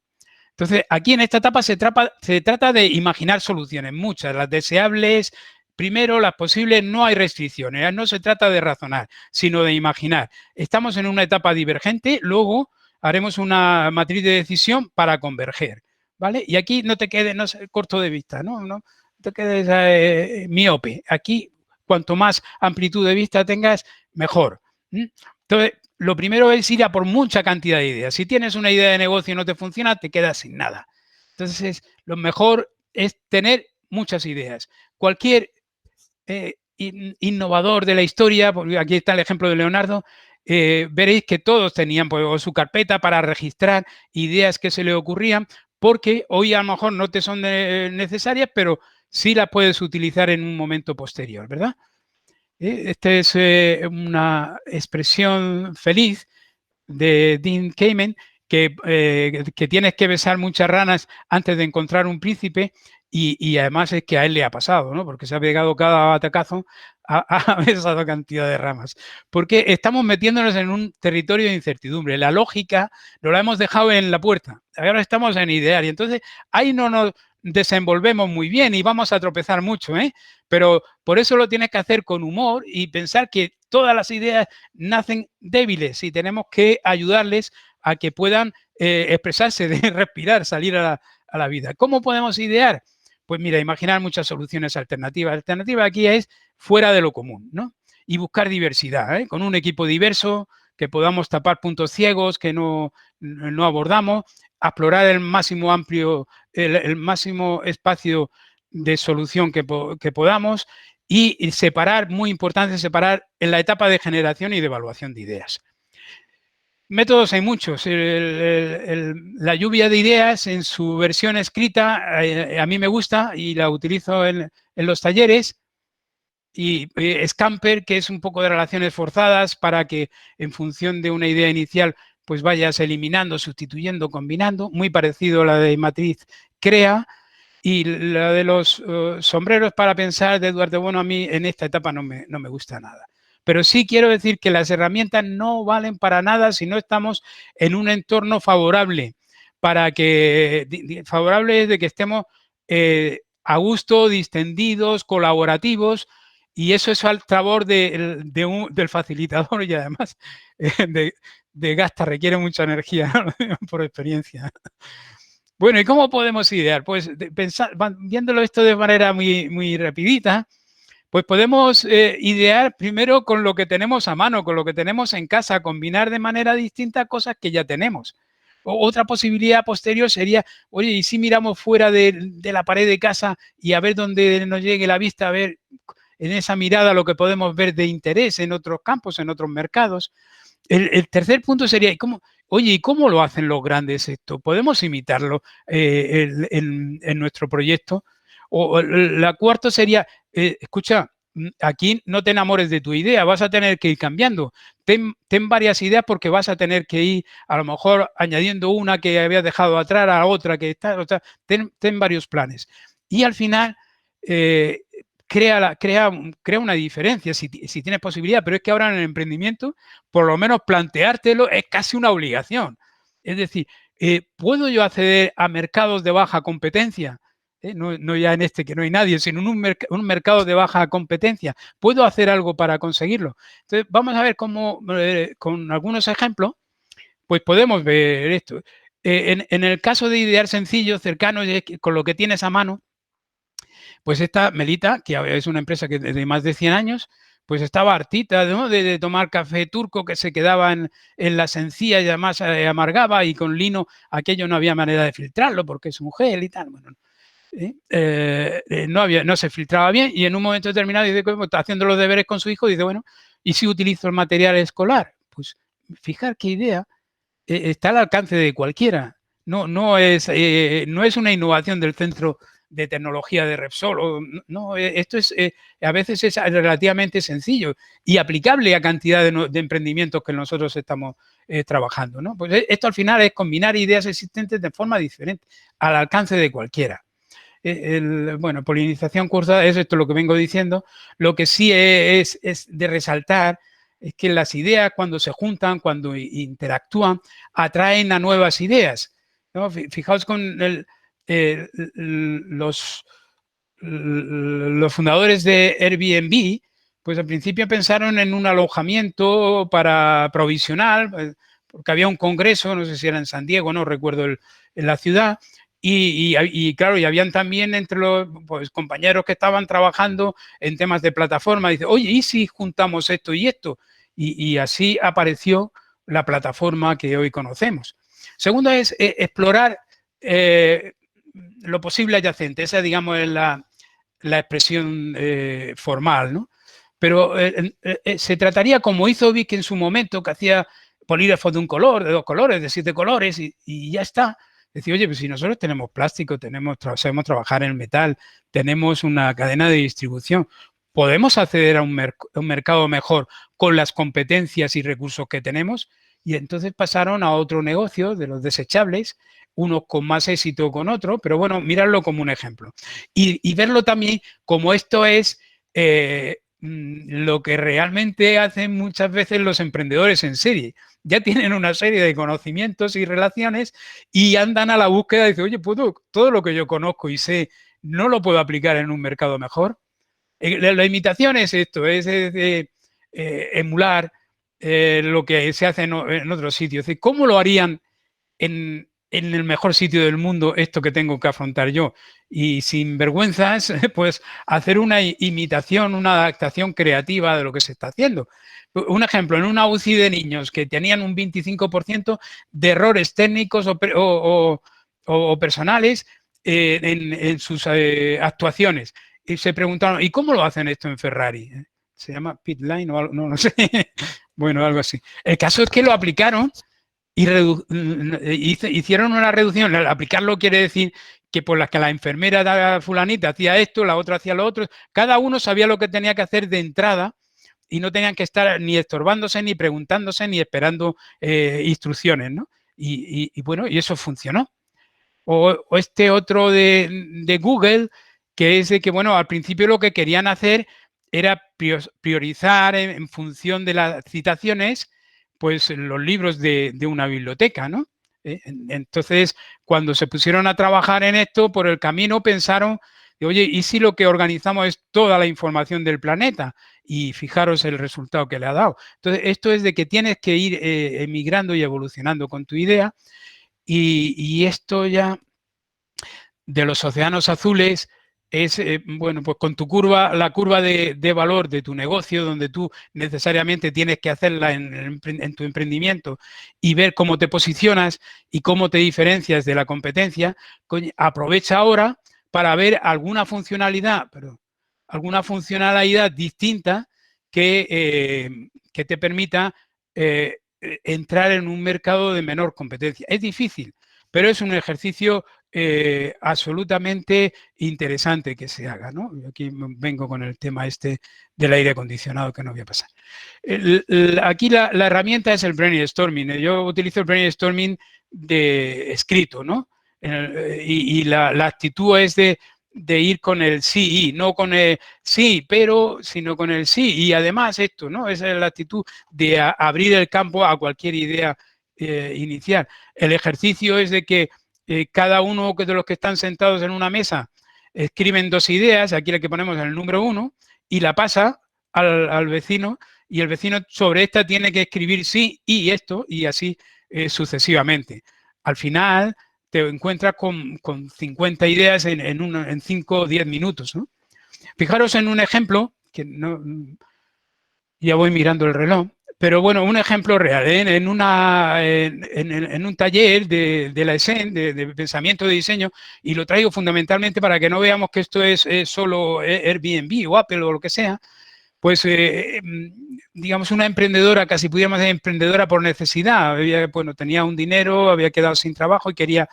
S2: Entonces, aquí en esta etapa se trata de imaginar soluciones, muchas, las deseables, primero las posibles, no hay restricciones, no se trata de razonar, sino de imaginar. Estamos en una etapa divergente, luego haremos una matriz de decisión para converger, ¿vale? Y aquí no te quedes corto de vista, no te quedes miope. Aquí, cuanto más amplitud de vista tengas, mejor. Entonces, lo primero es ir a por mucha cantidad de ideas. Si tienes una idea de negocio y no te funciona, te quedas sin nada. Entonces, lo mejor es tener muchas ideas. Cualquier innovador de la historia, porque aquí está el ejemplo de Leonardo, veréis que todos tenían pues, su carpeta para registrar ideas que se le ocurrían, porque hoy a lo mejor no te son necesarias, pero sí las puedes utilizar en un momento posterior, ¿verdad? Esta es una expresión feliz de Dean Kamen, que tienes que besar muchas ranas antes de encontrar un príncipe, y además es que a él le ha pasado, ¿no? Porque se ha pegado cada batacazo, ha besado cantidad de ramas. Porque estamos metiéndonos en un territorio de incertidumbre. La lógica nos la hemos dejado en la puerta. Ahora estamos en idear y entonces ahí no nos desenvolvemos muy bien y vamos a tropezar mucho, pero por eso lo tienes que hacer con humor y pensar que todas las ideas nacen débiles y tenemos que ayudarles a que puedan expresarse, de respirar, salir a la vida. ¿Cómo podemos idear? Pues mira, imaginar muchas soluciones alternativas. La alternativa aquí es fuera de lo común, ¿no? Y buscar diversidad, con un equipo diverso, que podamos tapar puntos ciegos que no abordamos, explorar el máximo el máximo espacio de solución que podamos, y separar, muy importante, separar en la etapa de generación y de evaluación de ideas. Métodos hay muchos. La lluvia de ideas en su versión escrita a mí me gusta y la utilizo en los talleres. y Scamper, que es un poco de relaciones forzadas para que en función de una idea inicial pues vayas eliminando, sustituyendo, combinando, muy parecido a la de matriz CREA. Y la de los sombreros para pensar de Eduardo Bueno, a mí en esta etapa no me gusta nada. Pero sí quiero decir que las herramientas no valen para nada si no estamos en un entorno favorable, favorable de que estemos a gusto, distendidos, colaborativos, y eso es al favor del facilitador y además de gasta, requiere mucha energía, ¿no? Por experiencia. Bueno, ¿y cómo podemos idear? Pues viéndolo esto de manera muy rapidita, pues podemos idear primero con lo que tenemos a mano, con lo que tenemos en casa, combinar de manera distinta cosas que ya tenemos. Otra posibilidad posterior sería, oye, ¿y si miramos fuera de la pared de casa y a ver dónde nos llegue la vista, a ver en esa mirada lo que podemos ver de interés en otros campos, en otros mercados? El tercer punto sería, oye, ¿y cómo lo hacen los grandes esto? ¿Podemos imitarlo en nuestro proyecto? O la cuarta sería, escucha, aquí no te enamores de tu idea, vas a tener que ir cambiando. Ten varias ideas porque vas a tener que ir a lo mejor añadiendo una que habías dejado atrás a otra que está, ten varios planes. Y al final, crea una diferencia si tienes posibilidad, pero es que ahora en el emprendimiento, por lo menos planteártelo es casi una obligación. Es decir, ¿puedo yo acceder a mercados de baja competencia? No ya en este que no hay nadie, sino en un mercado de baja competencia. ¿Puedo hacer algo para conseguirlo? Entonces, vamos a ver cómo, con algunos ejemplos, pues podemos ver esto. En el caso de idear sencillo, cercano, con lo que tienes a mano, pues esta Melita, que es una empresa que de más de 100 años, pues estaba hartita, ¿no?, de tomar café turco que se quedaba en las encías y además amargaba, y con lino aquello no había manera de filtrarlo porque es un gel y tal. Bueno, no se filtraba bien, y en un momento determinado dice que está haciendo los deberes con su hijo, dice, bueno, ¿y si utilizo el material escolar? Pues fijar qué idea está al alcance de cualquiera. No es una innovación del Centro de Tecnología de Repsol. No, esto es a veces es relativamente sencillo y aplicable a cantidad de emprendimientos que nosotros estamos trabajando, ¿no? Pues esto al final es combinar ideas existentes de forma diferente, al alcance de cualquiera. Bueno, polinización cruzada es esto lo que vengo diciendo. Lo que sí es de resaltar es que las ideas, cuando se juntan, cuando interactúan, atraen a nuevas ideas, ¿no? Fijaos con los fundadores de Airbnb, pues al principio pensaron en un alojamiento provisional, porque había un congreso, no sé si era en San Diego, no recuerdo en la ciudad, y claro, y habían también entre los compañeros que estaban trabajando en temas de plataforma, dice, oye, ¿y si juntamos esto y esto? Y así apareció la plataforma que hoy conocemos. Segundo es explorar lo posible adyacente. Esa, digamos, es la expresión formal, ¿no? Pero se trataría, como hizo Vic en su momento, que hacía polígrafos de un color, de 2 colores, de 7 colores, y ya está. Decir, oye, pues si nosotros tenemos plástico, sabemos trabajar en el metal, tenemos una cadena de distribución, podemos acceder a un mercado mejor con las competencias y recursos que tenemos. Y entonces pasaron a otro negocio de los desechables, unos con más éxito con otros, pero bueno, mirarlo como un ejemplo. Y verlo también como esto es lo que realmente hacen muchas veces los emprendedores en serie. Ya tienen una serie de conocimientos y relaciones y andan a la búsqueda de decir, oye, todo lo que yo conozco y sé, ¿no lo puedo aplicar en un mercado mejor? La imitación es esto, es emular lo que se hace en otros sitios. Es decir, ¿cómo lo harían en el mejor sitio del mundo esto que tengo que afrontar yo? Y sin vergüenzas, pues hacer una imitación, una adaptación creativa de lo que se está haciendo. Un ejemplo, en una UCI de niños que tenían un 25% de errores técnicos o personales en sus actuaciones. Y se preguntaron, ¿y cómo lo hacen esto en Ferrari? Se llama pit line o algo, no sé. Bueno, algo así. El caso es que lo aplicaron y hicieron una reducción. Al aplicarlo quiere decir que por las que la enfermera fulanita hacía esto, la otra hacía lo otro. Cada uno sabía lo que tenía que hacer de entrada y no tenían que estar ni estorbándose, ni preguntándose, ni esperando instrucciones, ¿no? Y bueno, y eso funcionó. O este otro de Google, que es de que, bueno, al principio lo que querían hacer era priorizar en función de las citaciones, pues los libros de una biblioteca, ¿no? Entonces, cuando se pusieron a trabajar en esto, por el camino pensaron, oye, ¿y si lo que organizamos es toda la información del planeta? Y fijaros el resultado que le ha dado. Entonces, esto es de que tienes que ir emigrando y evolucionando con tu idea. Y esto ya de los océanos azules es, bueno, pues con tu curva, la curva de valor de tu negocio, donde tú necesariamente tienes que hacerla en tu emprendimiento y ver cómo te posicionas y cómo te diferencias de la competencia, aprovecha ahora para ver alguna funcionalidad distinta que te permita entrar en un mercado de menor competencia. Es difícil, pero es un ejercicio absolutamente interesante que se haga, ¿no? Aquí vengo con el tema este del aire acondicionado que no voy a pasar. Aquí la herramienta es el brainstorming. Yo utilizo el brainstorming de escrito, ¿no? Y la actitud es de ir con el sí, no con el sí, pero, sino con el sí. Y además esto, ¿no? Esa es la actitud de abrir el campo a cualquier idea inicial. El ejercicio es de que cada uno de los que están sentados en una mesa escriben 2 ideas, aquí le que ponemos el número 1, y la pasa al vecino, y el vecino sobre esta tiene que escribir sí y esto, y así sucesivamente. Al final te encuentras con 50 ideas en 5 o 10 minutos, ¿no? Fijaros en un ejemplo, que no, ya voy mirando el reloj, pero bueno, un ejemplo real, ¿eh? En un taller de la ESEN, de pensamiento de diseño, y lo traigo fundamentalmente para que no veamos que esto es solo Airbnb o Apple o lo que sea, pues digamos una emprendedora, casi pudiéramos decir emprendedora por necesidad, bueno, tenía un dinero, había quedado sin trabajo y quería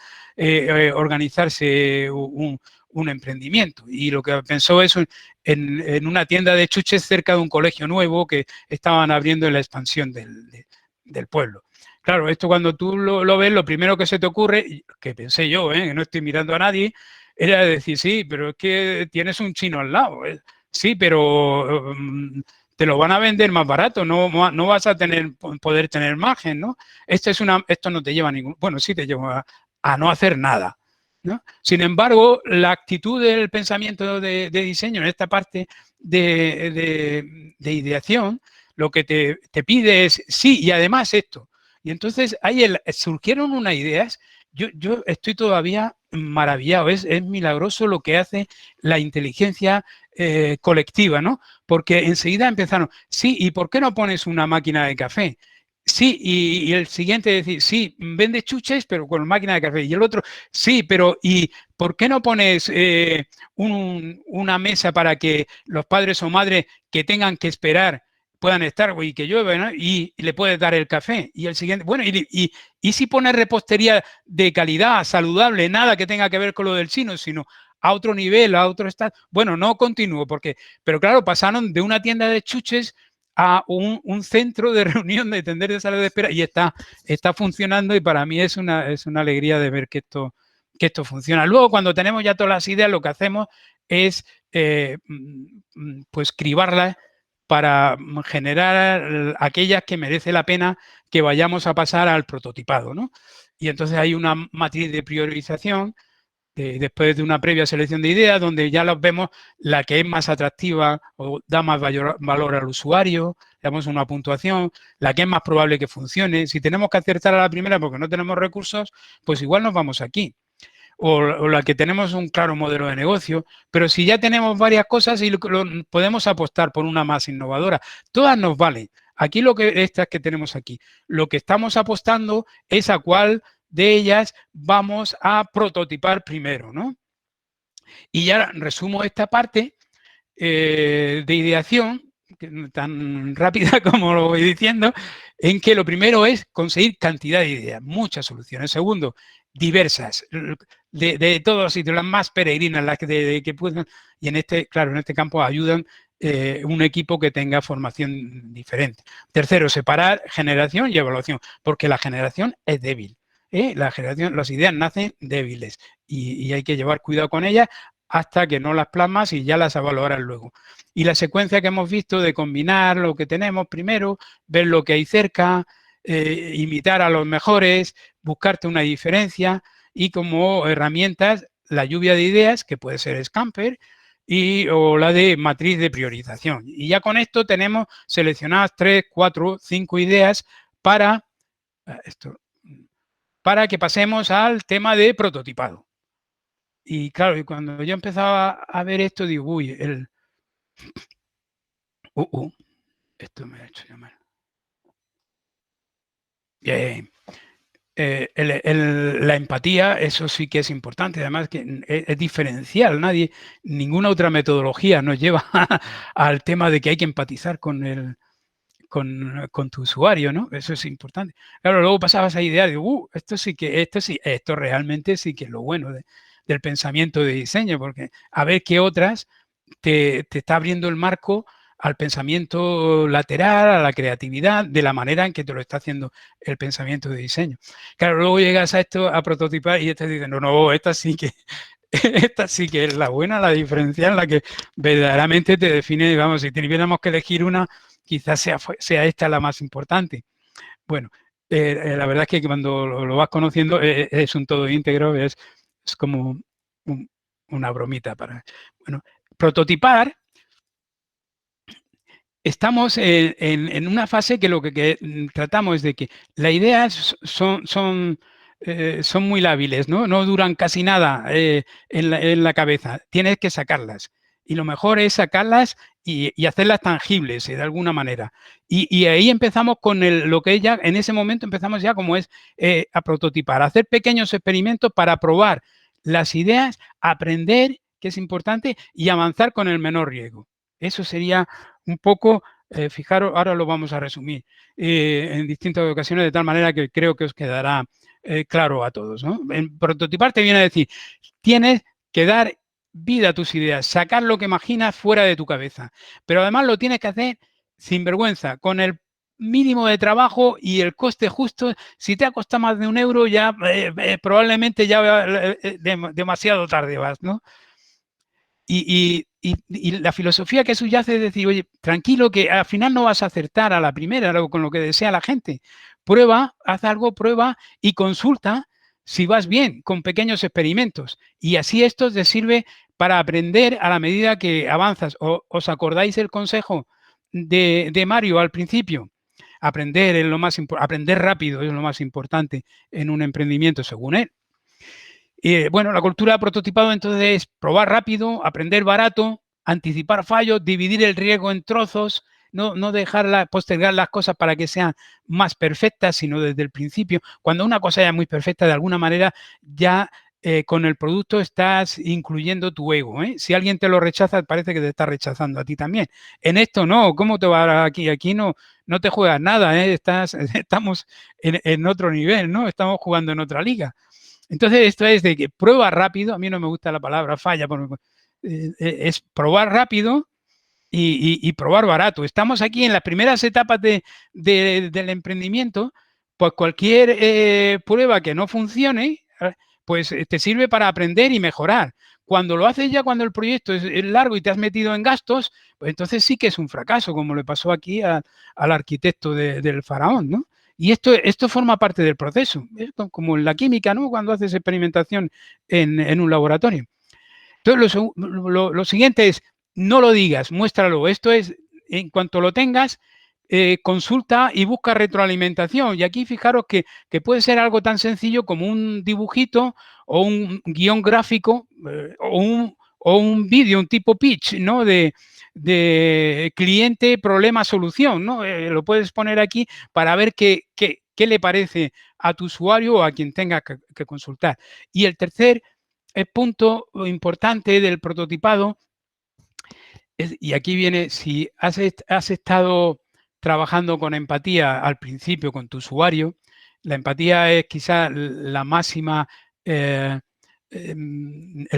S2: organizarse un emprendimiento. Y lo que pensó es en una tienda de chuches cerca de un colegio nuevo que estaban abriendo en la expansión del pueblo. Claro, esto cuando tú lo ves, lo primero que se te ocurre, que pensé yo, que no estoy mirando a nadie, era decir, sí, pero es que tienes un chino al lado. Sí, pero te lo van a vender más barato, no vas a poder tener margen, ¿no? Esto no te lleva a ningún... Bueno, sí te lleva a no hacer nada, ¿no? Sin embargo, la actitud del pensamiento de diseño en esta parte de ideación, lo que te pide es sí, y además esto. Y entonces ahí surgieron unas ideas. Yo estoy todavía maravillado, es milagroso lo que hace la inteligencia colectiva, ¿no? Porque enseguida empezaron, sí, ¿y por qué no pones una máquina de café? Sí, y el siguiente decir, sí, vende chuches, pero con máquina de café. Y el otro, sí, pero ¿y por qué no pones una mesa para que los padres o madres que tengan que esperar puedan estar y que llueve, ¿no? Y le puedes dar el café? Y el siguiente, bueno, y si pones repostería de calidad, saludable, nada que tenga que ver con lo del chino, sino a otro nivel, a otro estado. Bueno, no continúo, pero claro, pasaron de una tienda de chuches a un centro de reunión de tender de sala de espera y está funcionando, y para mí es una alegría de ver que esto funciona. Luego, cuando tenemos ya todas las ideas, lo que hacemos es pues cribarlas para generar aquellas que merece la pena que vayamos a pasar al prototipado, ¿no? Y entonces hay una matriz de priorización después de una previa selección de ideas, donde ya los vemos la que es más atractiva o da más valor al usuario, le damos una puntuación, la que es más probable que funcione. Si tenemos que acertar a la primera porque no tenemos recursos, pues igual nos vamos aquí. O la que tenemos un claro modelo de negocio, pero si ya tenemos varias cosas y podemos apostar por una más innovadora, todas nos valen. Aquí estas que tenemos aquí, lo que estamos apostando es a cuál de ellas vamos a prototipar primero, ¿no? Y ya resumo esta parte de ideación tan rápida como lo voy diciendo, en que lo primero es conseguir cantidad de ideas, muchas soluciones. Segundo, diversas, de todos los sitios, las más peregrinas, las que puedan, y claro, en este campo ayudan un equipo que tenga formación diferente. Tercero, separar generación y evaluación, porque la generación es débil. Las ideas nacen débiles y hay que llevar cuidado con ellas hasta que no las plasmas y ya las evaluarás luego. Y la secuencia que hemos visto de combinar lo que tenemos primero, ver lo que hay cerca, imitar a los mejores, buscarte una diferencia y como herramientas la lluvia de ideas, que puede ser Scamper, o la de matriz de priorización. Y ya con esto tenemos seleccionadas 3, 4, 5 ideas para que pasemos al tema de prototipado. Y claro, cuando yo empezaba a ver esto, digo, uy, esto me ha hecho llamar. Bien. La empatía, eso sí que es importante, además que es diferencial, ninguna otra metodología nos lleva al tema de que hay que empatizar con tu usuario, ¿no? Eso es importante. Claro, luego pasabas a idear, digo, esto realmente sí que es lo bueno del pensamiento de diseño, porque a ver qué otras te está abriendo el marco al pensamiento lateral, a la creatividad, de la manera en que te lo está haciendo el pensamiento de diseño. Claro, luego llegas a esto, a prototipar, y te dicen, no, esta sí que es la buena, la diferencial, la que verdaderamente te define, digamos, si tuviéramos que elegir una, quizás sea esta la más importante. Bueno, la verdad es que cuando lo vas conociendo es un todo íntegro, es como una bromita para... Bueno, prototipar, estamos en una fase que lo que tratamos es de que las ideas son muy lábiles, ¿no? No duran casi nada en la cabeza. Tienes que sacarlas. Y lo mejor es sacarlas y hacerlas tangibles de alguna manera. Y ahí empezamos con lo que ya, en ese momento empezamos ya como es a prototipar, a hacer pequeños experimentos para probar las ideas, aprender, que es importante, y avanzar con el menor riesgo. Eso sería un poco, fijaros, ahora lo vamos a resumir en distintas ocasiones de tal manera que creo que os quedará claro a todos, ¿no? En prototipar te viene a decir, tienes que dar vida a tus ideas, sacar lo que imaginas fuera de tu cabeza, pero además lo tienes que hacer sin vergüenza, con el mínimo de trabajo y el coste justo. Si te ha costado más de €1, ya probablemente ya demasiado tarde vas, ¿no? Y la filosofía que subyace es decir, oye, tranquilo, que al final no vas a acertar a la primera con lo que desea la gente. Prueba, haz algo, prueba y consulta si vas bien con pequeños experimentos. Y así esto te sirve para aprender a la medida que avanzas. ¿Os acordáis el consejo de Mario al principio? Aprender rápido es lo más importante en un emprendimiento, según él. Bueno, la cultura de prototipado entonces es probar rápido, aprender barato, anticipar fallos, dividir el riesgo en trozos, no postergar las cosas para que sean más perfectas, sino desde el principio. Cuando una cosa ya es muy perfecta, de alguna manera ya con el producto estás incluyendo tu ego. Si alguien te lo rechaza, parece que te está rechazando a ti también. En esto no, ¿cómo te va aquí? Aquí no te juegas nada, estamos en otro nivel, ¿no? Estamos jugando en otra liga. Entonces, esto es de que prueba rápido, a mí no me gusta la palabra falla, es probar rápido y probar barato. Estamos aquí en las primeras etapas del emprendimiento, pues cualquier prueba que no funcione, pues te sirve para aprender y mejorar. Cuando lo haces ya, cuando el proyecto es largo y te has metido en gastos, pues entonces sí que es un fracaso, como le pasó aquí al arquitecto del faraón, ¿no? Y esto forma parte del proceso, es como en la química, ¿no? Cuando haces experimentación en un laboratorio. Entonces, lo siguiente es, no lo digas, muéstralo. Esto es, en cuanto lo tengas, consulta y busca retroalimentación. Y aquí fijaros que puede ser algo tan sencillo como un dibujito o un guión gráfico o un vídeo, un tipo pitch, ¿no? De cliente, problema, solución, ¿no? Lo puedes poner aquí para ver qué le parece a tu usuario o a quien tenga que consultar. Y el tercer punto importante del prototipado Y aquí viene, si has estado trabajando con empatía al principio con tu usuario, la empatía es quizá la máxima, el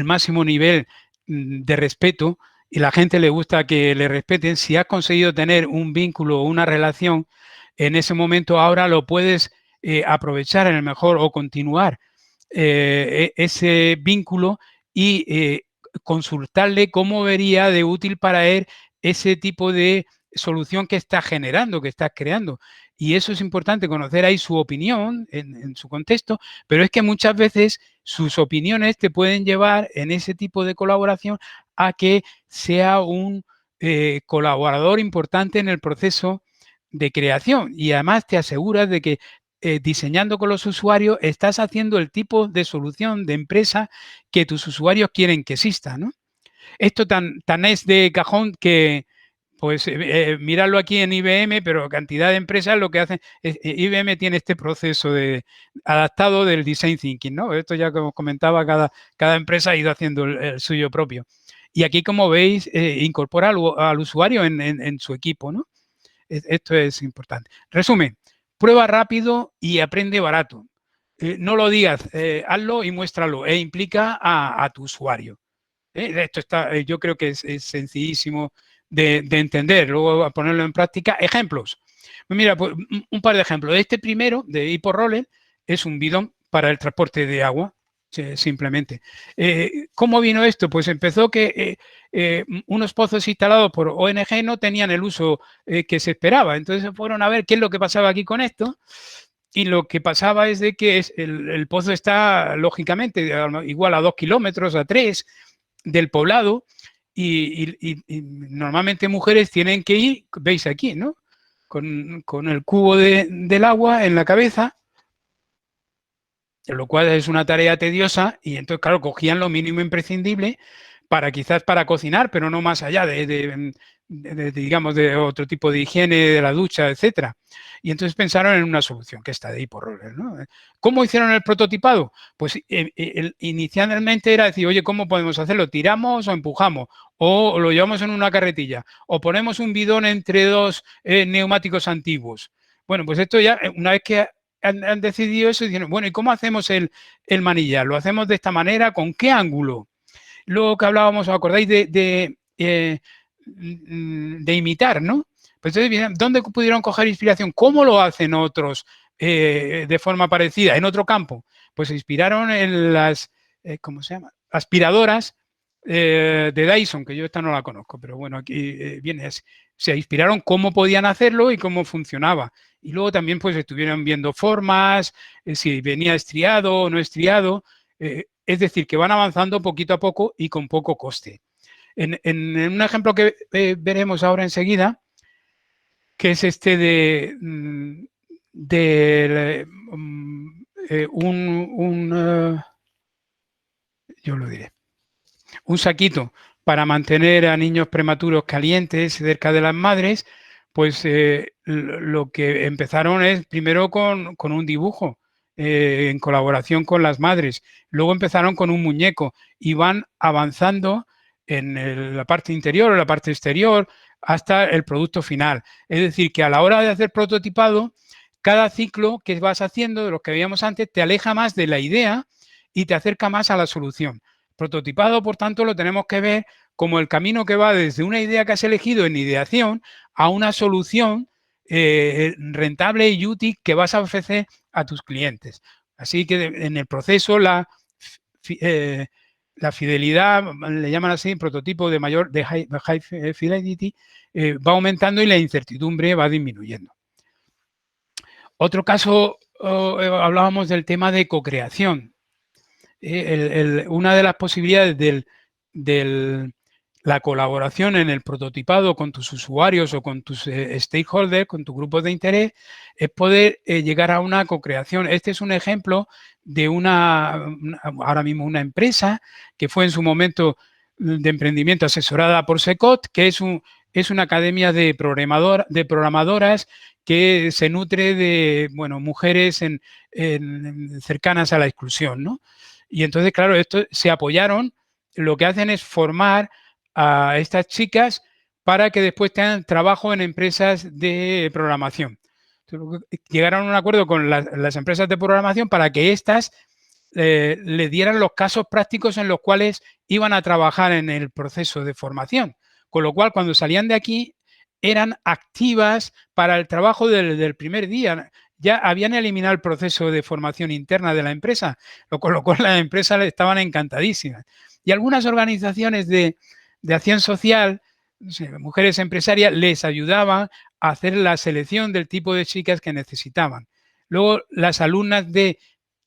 S2: máximo nivel de respeto, y la gente le gusta que le respeten. Si has conseguido tener un vínculo o una relación, en ese momento ahora lo puedes aprovechar en el mejor o continuar ese vínculo y consultarle cómo vería de útil para él ese tipo de solución que está generando, que está creando. Y eso es importante, conocer ahí su opinión en su contexto, pero es que muchas veces sus opiniones te pueden llevar en ese tipo de colaboración a que sea un colaborador importante en el proceso de creación, y además te aseguras de que diseñando con los usuarios estás haciendo el tipo de solución de empresa que tus usuarios quieren que exista, ¿no? Esto tan es de cajón que, pues, mirarlo aquí en IBM, pero cantidad de empresas lo que hacen es, IBM tiene este proceso adaptado del design thinking, ¿no? Esto ya como comentaba, cada empresa ha ido haciendo el suyo propio. Y aquí, como veis, incorpora al usuario en su equipo, ¿no? Esto es importante. Resumen, prueba rápido y aprende barato. No lo digas, hazlo y muéstralo, e implica a tu usuario. Esto está, yo creo que es sencillísimo de entender, luego a ponerlo en práctica. Ejemplos. Mira, pues, un par de ejemplos. Este primero, de HippoRoller, es un bidón para el transporte de agua, simplemente. ¿Cómo vino esto? Pues empezó que unos pozos instalados por ONG no tenían el uso que se esperaba. Entonces fueron a ver qué es lo que pasaba aquí con esto. Y lo que pasaba es de que el pozo está, lógicamente, igual a 2 kilómetros, a 3 del poblado, y normalmente mujeres tienen que ir, veis aquí, ¿no? Con el cubo del agua en la cabeza, lo cual es una tarea tediosa, y entonces, claro, cogían lo mínimo imprescindible quizás para cocinar, pero no más allá digamos, de otro tipo de higiene, de la ducha, etcétera. Y entonces pensaron en una solución, que está de HippoRoller, ¿no? ¿Cómo hicieron el prototipado? Pues inicialmente era decir, oye, ¿cómo podemos hacerlo? ¿Tiramos o empujamos? ¿O lo llevamos en una carretilla? ¿O ponemos un bidón entre dos neumáticos antiguos? Bueno, pues esto ya, una vez que han decidido eso, dicen, bueno, ¿y cómo hacemos el manillar? ¿Lo hacemos de esta manera? ¿Con qué ángulo? Luego que hablábamos, ¿os acordáis de imitar, ¿no? Pues entonces, ¿dónde pudieron coger inspiración? ¿Cómo lo hacen otros de forma parecida en otro campo? Pues se inspiraron en las, ¿cómo se llama? Aspiradoras de Dyson, que yo esta no la conozco, pero bueno, aquí viene así. Se inspiraron cómo podían hacerlo y cómo funcionaba. Y luego también pues estuvieron viendo formas, si venía estriado o no estriado. Es decir, que van avanzando poquito a poco y con poco coste. En un ejemplo que veremos ahora enseguida, que es este de yo lo diré, un saquito para mantener a niños prematuros calientes cerca de las madres, pues lo que empezaron es primero con un dibujo en colaboración con las madres. Luego empezaron con un muñeco y van avanzando en la parte interior o la parte exterior hasta el producto final. Es decir, que a la hora de hacer prototipado, cada ciclo que vas haciendo, de los que veíamos antes, te aleja más de la idea y te acerca más a la solución. Prototipado, por tanto, lo tenemos que ver como el camino que va desde una idea que has elegido en ideación a una solución rentable y útil que vas a ofrecer a tus clientes. Así que en el proceso la fidelidad, le llaman así, prototipo de high fidelity, va aumentando y la incertidumbre va disminuyendo. Otro caso, hablábamos del tema de co-creación. Una de las posibilidades de la colaboración en el prototipado con tus usuarios o con tus stakeholders, con tus grupos de interés, es poder llegar a una co-creación. Este es un ejemplo de ahora mismo una empresa que fue en su momento de emprendimiento asesorada por SECOT, que es una academia de programadoras que se nutre de, bueno, mujeres cercanas a la exclusión, ¿no? Y entonces, claro, esto se apoyaron, lo que hacen es formar a estas chicas para que después tengan trabajo en empresas de programación. Llegaron a un acuerdo con las empresas de programación para que éstas le dieran los casos prácticos en los cuales iban a trabajar en el proceso de formación. Con lo cual, cuando salían de aquí, eran activas para el trabajo del primer día. Ya habían eliminado el proceso de formación interna de la empresa, con lo cual las empresas estaban encantadísimas. Y algunas organizaciones de acción social, no sé, mujeres empresarias, les ayudaban a hacer la selección del tipo de chicas que necesitaban. Luego, las alumnas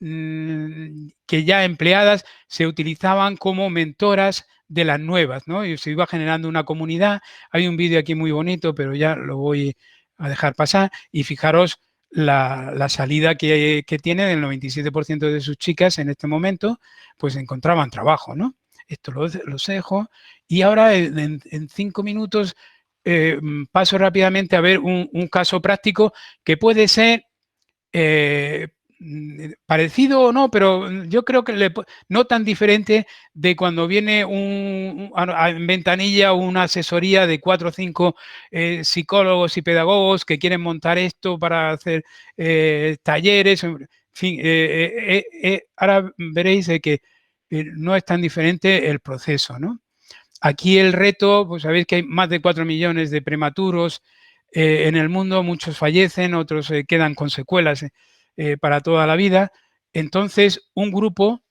S2: que ya empleadas se utilizaban como mentoras de las nuevas, ¿no? Y se iba generando una comunidad. Hay un vídeo aquí muy bonito, pero ya lo voy a dejar pasar. Y fijaros la salida que tiene el 97% de sus chicas en este momento, pues encontraban trabajo, ¿no? Esto los dejo. Y ahora en 5 minutos paso rápidamente a ver un caso práctico que puede ser parecido o no, pero yo creo que no tan diferente de cuando viene en ventanilla una asesoría de 4 o 5 psicólogos y pedagogos que quieren montar esto para hacer talleres. En fin, ahora veréis que no es tan diferente el proceso, ¿no? Aquí el reto, pues sabéis que hay más de 4 millones de prematuros en el mundo, muchos fallecen, otros quedan con secuelas para toda la vida. Entonces, un grupo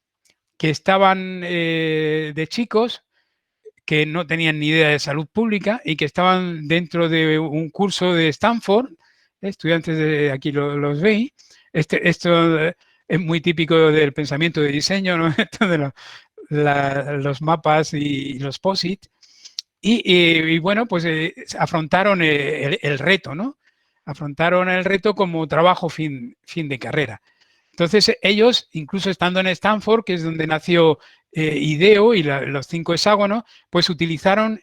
S2: que estaban de chicos que no tenían ni idea de salud pública y que estaban dentro de un curso de Stanford, estudiantes de aquí los veis. Esto es muy típico del pensamiento de diseño, ¿no? Esto de los mapas y los POSIT. Y bueno, pues afrontaron el reto, ¿no? Afrontaron el reto como trabajo fin de carrera. Entonces, ellos, incluso estando en Stanford, que es donde nació IDEO y los 5 hexágonos, pues utilizaron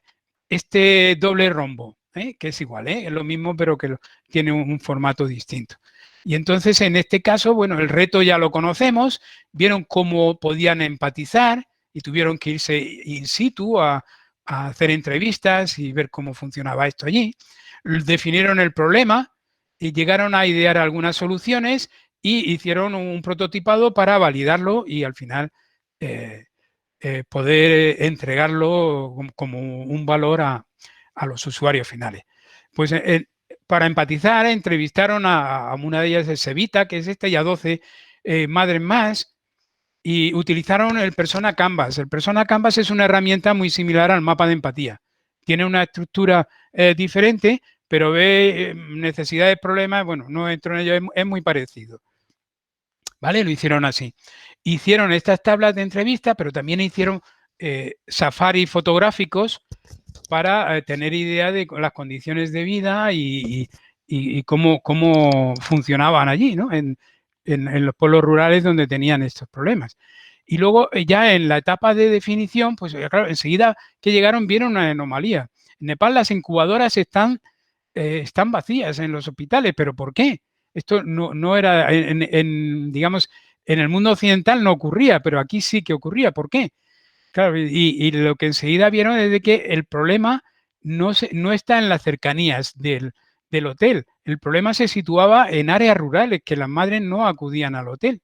S2: este doble rombo, que es igual, es lo mismo, pero que tiene un formato distinto. Y entonces, en este caso, bueno, el reto ya lo conocemos, vieron cómo podían empatizar y tuvieron que irse in situ a hacer entrevistas y ver cómo funcionaba esto allí. Definieron el problema y llegaron a idear algunas soluciones y hicieron un prototipado para validarlo y al final poder entregarlo como un valor a los usuarios finales. Pues para empatizar, entrevistaron a una de ellas, Sevita, que es esta, y a 12 madres más, y utilizaron el Persona Canvas. El Persona Canvas es una herramienta muy similar al mapa de empatía. Tiene una estructura diferente, pero ve necesidades, problemas, bueno, no entro en ello, es muy parecido. ¿Vale? Lo hicieron así. Hicieron estas tablas de entrevista, pero también hicieron safari fotográficos para tener idea de las condiciones de vida y cómo funcionaban allí, ¿no? En los pueblos rurales donde tenían estos problemas. Y luego ya en la etapa de definición, pues claro, enseguida que llegaron vieron una anomalía. En Nepal las incubadoras están vacías en los hospitales, pero ¿por qué? Esto no era, digamos, en el mundo occidental no ocurría, pero aquí sí que ocurría. ¿Por qué? Claro, y lo que enseguida vieron es de que el problema no está en las cercanías del hotel. El problema se situaba en áreas rurales, que las madres no acudían al hotel.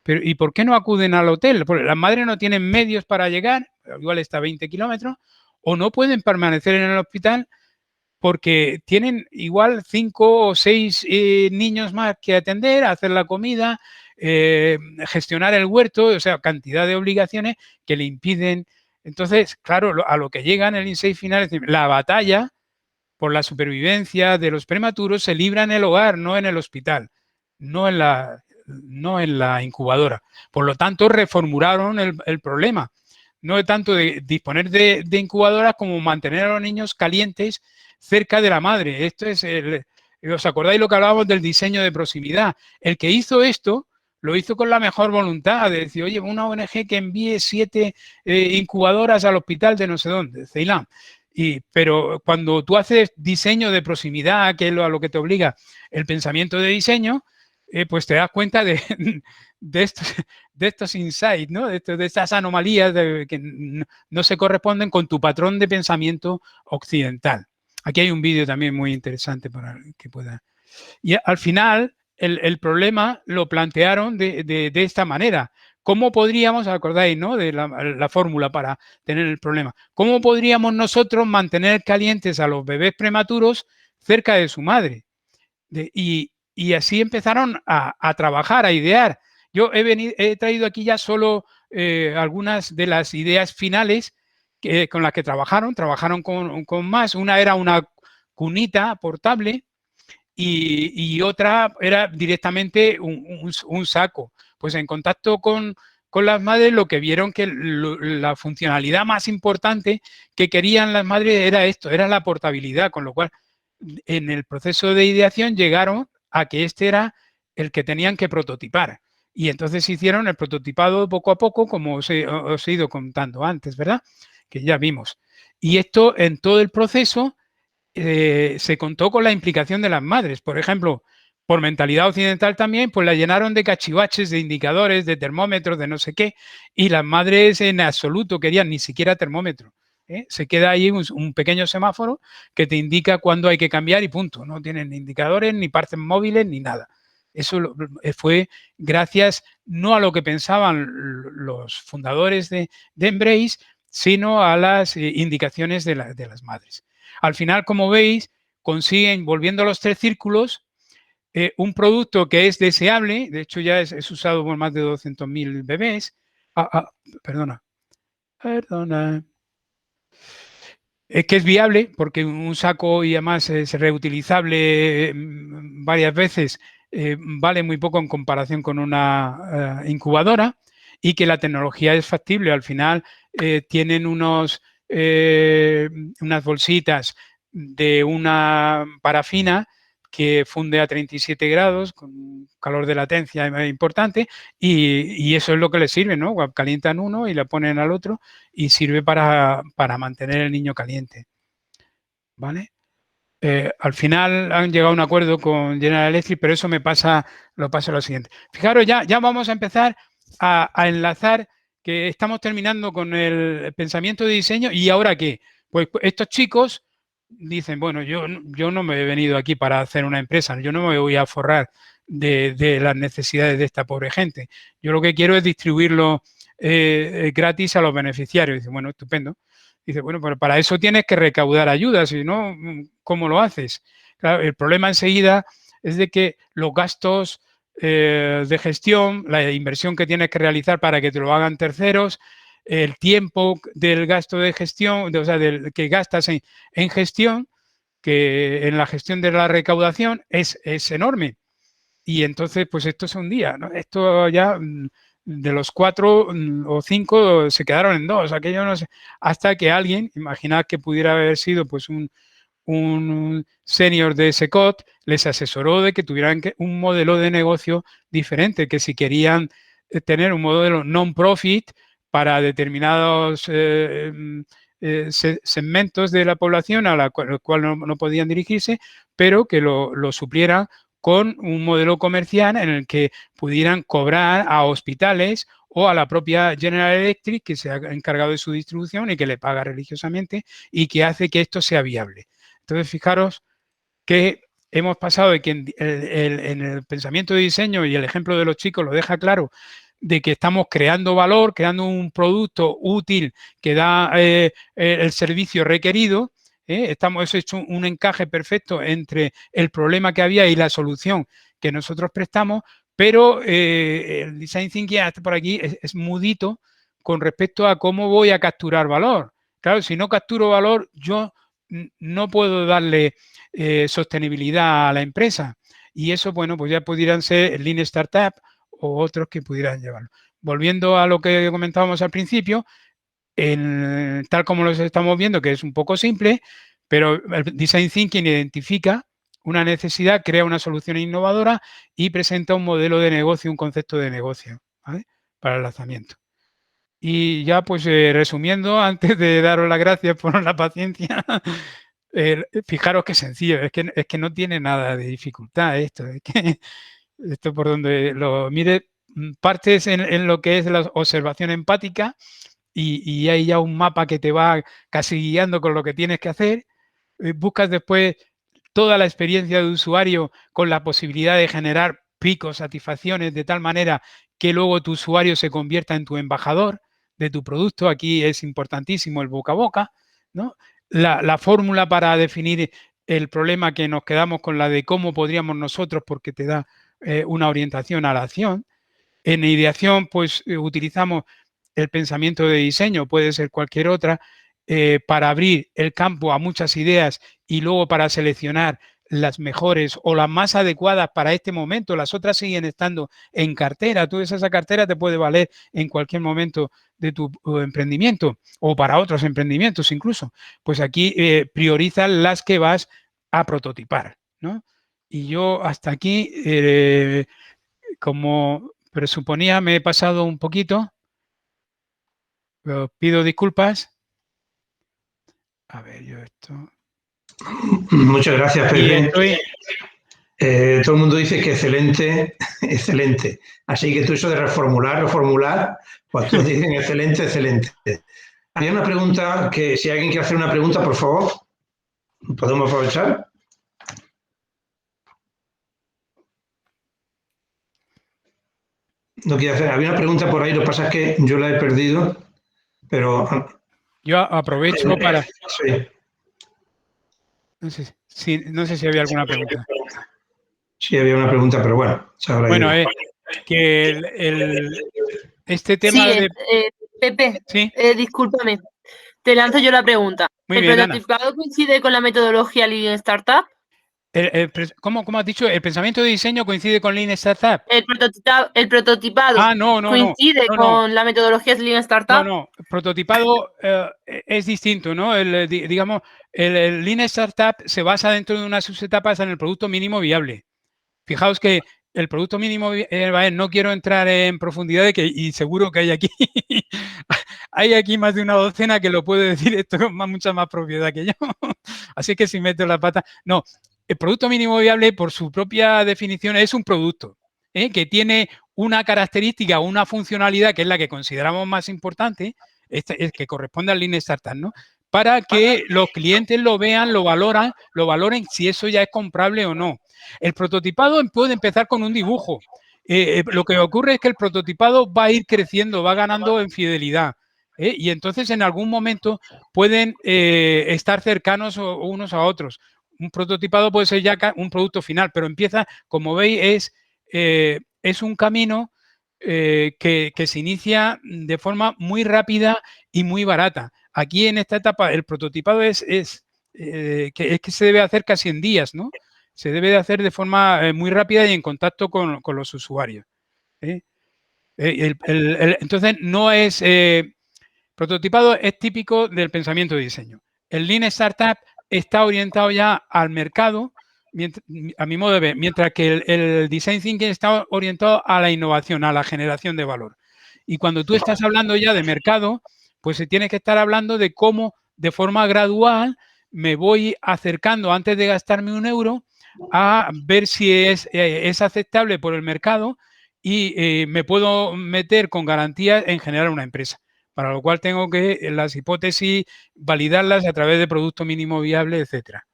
S2: Pero, ¿y por qué no acuden al hotel? Porque las madres no tienen medios para llegar, igual está a 20 kilómetros, o no pueden permanecer en el hospital porque tienen igual 5 o 6 niños más que atender, hacer la comida, gestionar el huerto, o sea, cantidad de obligaciones que le impiden. Entonces, claro, a lo que llegan el insight final es decir, la batalla por la supervivencia de los prematuros se libra en el hogar, no en el hospital, no en la incubadora. Por lo tanto, reformularon el problema. No es tanto de disponer de incubadoras como mantener a los niños calientes cerca de la madre. Esto es ¿os acordáis lo que hablábamos del diseño de proximidad? El que hizo esto lo hizo con la mejor voluntad de decir, oye, una ONG que envíe 7 incubadoras al hospital de no sé dónde, Ceilán. Pero cuando tú haces diseño de proximidad, que es a lo que te obliga el pensamiento de diseño, pues te das cuenta de estos insights, ¿no? de estas anomalías que no se corresponden con tu patrón de pensamiento occidental. Aquí hay un vídeo también muy interesante para que pueda. Y al final el problema lo plantearon de esta manera. ¿Cómo podríamos, acordáis, ¿no?, de la fórmula para tener el problema? ¿Cómo podríamos nosotros mantener calientes a los bebés prematuros cerca de su madre? Y así empezaron a trabajar, a idear. Yo he traído aquí ya solo algunas de las ideas finales con las que trabajaron con más. Una era una cunita portable y otra era directamente un saco. Pues en contacto con las madres, lo que vieron que la funcionalidad más importante que querían las madres era esto, era la portabilidad, con lo cual en el proceso de ideación llegaron a que este era el que tenían que prototipar. Y entonces hicieron el prototipado poco a poco, como os he ido contando antes, ¿verdad? Que ya vimos. Y esto en todo el proceso se contó con la implicación de las madres. Por ejemplo, por mentalidad occidental también, pues la llenaron de cachivaches, de indicadores, de termómetros, de no sé qué, y las madres en absoluto querían ni siquiera termómetro. Se queda ahí un pequeño semáforo que te indica cuándo hay que cambiar y punto. No tienen ni indicadores, ni partes móviles, ni nada. Eso fue gracias no a lo que pensaban los fundadores de Embrace, sino a las indicaciones de las madres. Al final, como veis, consiguen, volviendo a los 3 círculos, un producto que es deseable. De hecho, ya es usado por más de 200.000 bebés. Perdona. Es que es viable porque un saco, y además es reutilizable varias veces, vale muy poco en comparación con una incubadora, y que la tecnología es factible. Al final tienen unas bolsitas de una parafina que funde a 37 grados con calor de latencia importante, y eso es lo que les sirve, ¿no? Calientan uno y la ponen al otro y sirve para mantener el niño caliente, ¿vale? Al final han llegado a un acuerdo con General Electric, pero eso lo paso a lo siguiente. Fijaros, ya vamos a empezar a enlazar, que estamos terminando con el pensamiento de diseño. ¿Y ahora qué? Pues estos chicos dicen, bueno, yo no me he venido aquí para hacer una empresa, yo no me voy a forrar de las necesidades de esta pobre gente. Yo lo que quiero es distribuirlo gratis a los beneficiarios. Dice, bueno, estupendo. Dice, bueno, pero para eso tienes que recaudar ayudas, si no, ¿cómo lo haces? Claro, el problema enseguida es de que los gastos de gestión, la inversión que tienes que realizar para que te lo hagan terceros, el tiempo del gasto de gestión, o sea, del que gastas en gestión, que en la gestión de la recaudación es enorme. Y entonces, pues esto es un día, ¿no? Esto ya de los 4 o 5 se quedaron en 2, aquello no sé, hasta que alguien, imaginad que pudiera haber sido pues un senior de SECOT, les asesoró de que tuvieran un modelo de negocio diferente, que si querían tener un modelo non-profit para determinados segmentos de la población a la cual no podían dirigirse, pero que lo suplieran con un modelo comercial en el que pudieran cobrar a hospitales o a la propia General Electric, que se ha encargado de su distribución y que le paga religiosamente y que hace que esto sea viable. Entonces, fijaros que hemos pasado de que en el pensamiento de diseño, y el ejemplo de los chicos lo deja claro, de que estamos creando valor, creando un producto útil que da el servicio requerido. Hemos hecho un encaje perfecto entre el problema que había y la solución que nosotros prestamos, pero el Design Thinking hasta por aquí es mudito con respecto a cómo voy a capturar valor. Claro, si no capturo valor, yo no puedo darle sostenibilidad a la empresa. Y eso, bueno, pues ya pudieran ser el Lean Startup o otros que pudieran llevarlo. Volviendo a lo que comentábamos al principio, tal como los estamos viendo, que es un poco simple, pero el Design Thinking identifica una necesidad, crea una solución innovadora y presenta un modelo de negocio, un concepto de negocio, ¿vale?, para el lanzamiento. Y ya, pues resumiendo, antes de daros las gracias por la paciencia, fijaros qué sencillo, es que no tiene nada de dificultad esto, es que esto por donde lo mire, partes en lo que es la observación empática y hay ya un mapa que te va casi guiando con lo que tienes que hacer. buscas después toda la experiencia de usuario con la posibilidad de generar picos, satisfacciones, de tal manera que luego tu usuario se convierta en tu embajador de tu producto. Aquí es importantísimo el boca a boca, ¿no? La fórmula para definir el problema, que nos quedamos con la de cómo podríamos nosotros, porque te da una orientación a la acción. En ideación, pues utilizamos el pensamiento de diseño, puede ser cualquier otra, para abrir el campo a muchas ideas y luego para seleccionar las mejores o las más adecuadas para este momento. Las otras siguen estando en cartera. Tú esa cartera te puede valer en cualquier momento de tu emprendimiento o para otros emprendimientos incluso. Pues aquí priorizas las que vas a prototipar, ¿no? Y yo hasta aquí, como presuponía, me he pasado un poquito. Pido disculpas. A ver, yo esto.
S1: Muchas gracias,
S2: Y
S1: Pepe.
S2: estoy...
S1: Todo el mundo dice que excelente, excelente. Así que tú eso de reformular, pues todos dicen excelente, excelente. Había una pregunta que, si alguien quiere hacer una pregunta, por favor, ¿podemos aprovechar? No quiere hacer. Había una pregunta por ahí, lo que pasa es que yo la he perdido, pero...
S2: Yo aprovecho para...
S1: Sí.
S2: No sé si había alguna pregunta.
S1: Sí, había una pregunta, pero bueno, se habrá
S2: Bueno,
S1: ido.
S2: que este tema
S3: Sí,
S2: de...
S3: Pepe,
S2: Sí,
S3: discúlpame. Te lanzo yo la pregunta.
S2: muy
S3: ¿El
S2: bien, Ana.
S3: prototipado coincide con la metodología Lean Startup?
S2: ¿Cómo has dicho? ¿El pensamiento de diseño coincide con Lean Startup?
S3: El prototipado
S2: No.
S3: coincide con la metodología Lean Startup.
S2: No. Prototipado es distinto, ¿no? Digamos, el Lean Startup se basa dentro de unas subetapas en el producto mínimo viable. Fijaos que el producto mínimo, no quiero entrar en profundidad y seguro que hay aquí, hay aquí más de una docena que lo puede decir esto con mucha más propiedad que yo. Así que si meto la pata... No, el producto mínimo viable, por su propia definición, es un producto que tiene una característica, una funcionalidad que es la que consideramos más importante, es que corresponde al Lean Startup, ¿no? Para que los clientes lo vean, lo valoren si eso ya es comprable o no. El prototipado puede empezar con un dibujo. Lo que ocurre es que el prototipado va a ir creciendo, va ganando en fidelidad. Y entonces en algún momento pueden estar cercanos unos a otros. Un prototipado puede ser ya un producto final, pero empieza, como veis, es un camino que se inicia de forma muy rápida y muy barata. Aquí en esta etapa el prototipado es que se debe hacer casi en días, ¿no? Se debe de hacer de forma muy rápida y en contacto con los usuarios. Entonces, no es... prototipado es típico del pensamiento de diseño. El Lean Startup está orientado ya al mercado, a mi modo de ver, mientras que el Design Thinking está orientado a la innovación, a la generación de valor. Y cuando tú estás hablando ya de mercado, pues se tiene que estar hablando de cómo, de forma gradual, me voy acercando antes de gastarme un euro a ver si es aceptable por el mercado y me puedo meter con garantías en generar una empresa. Para lo cual tengo que las hipótesis validarlas a través de producto mínimo viable, etcétera.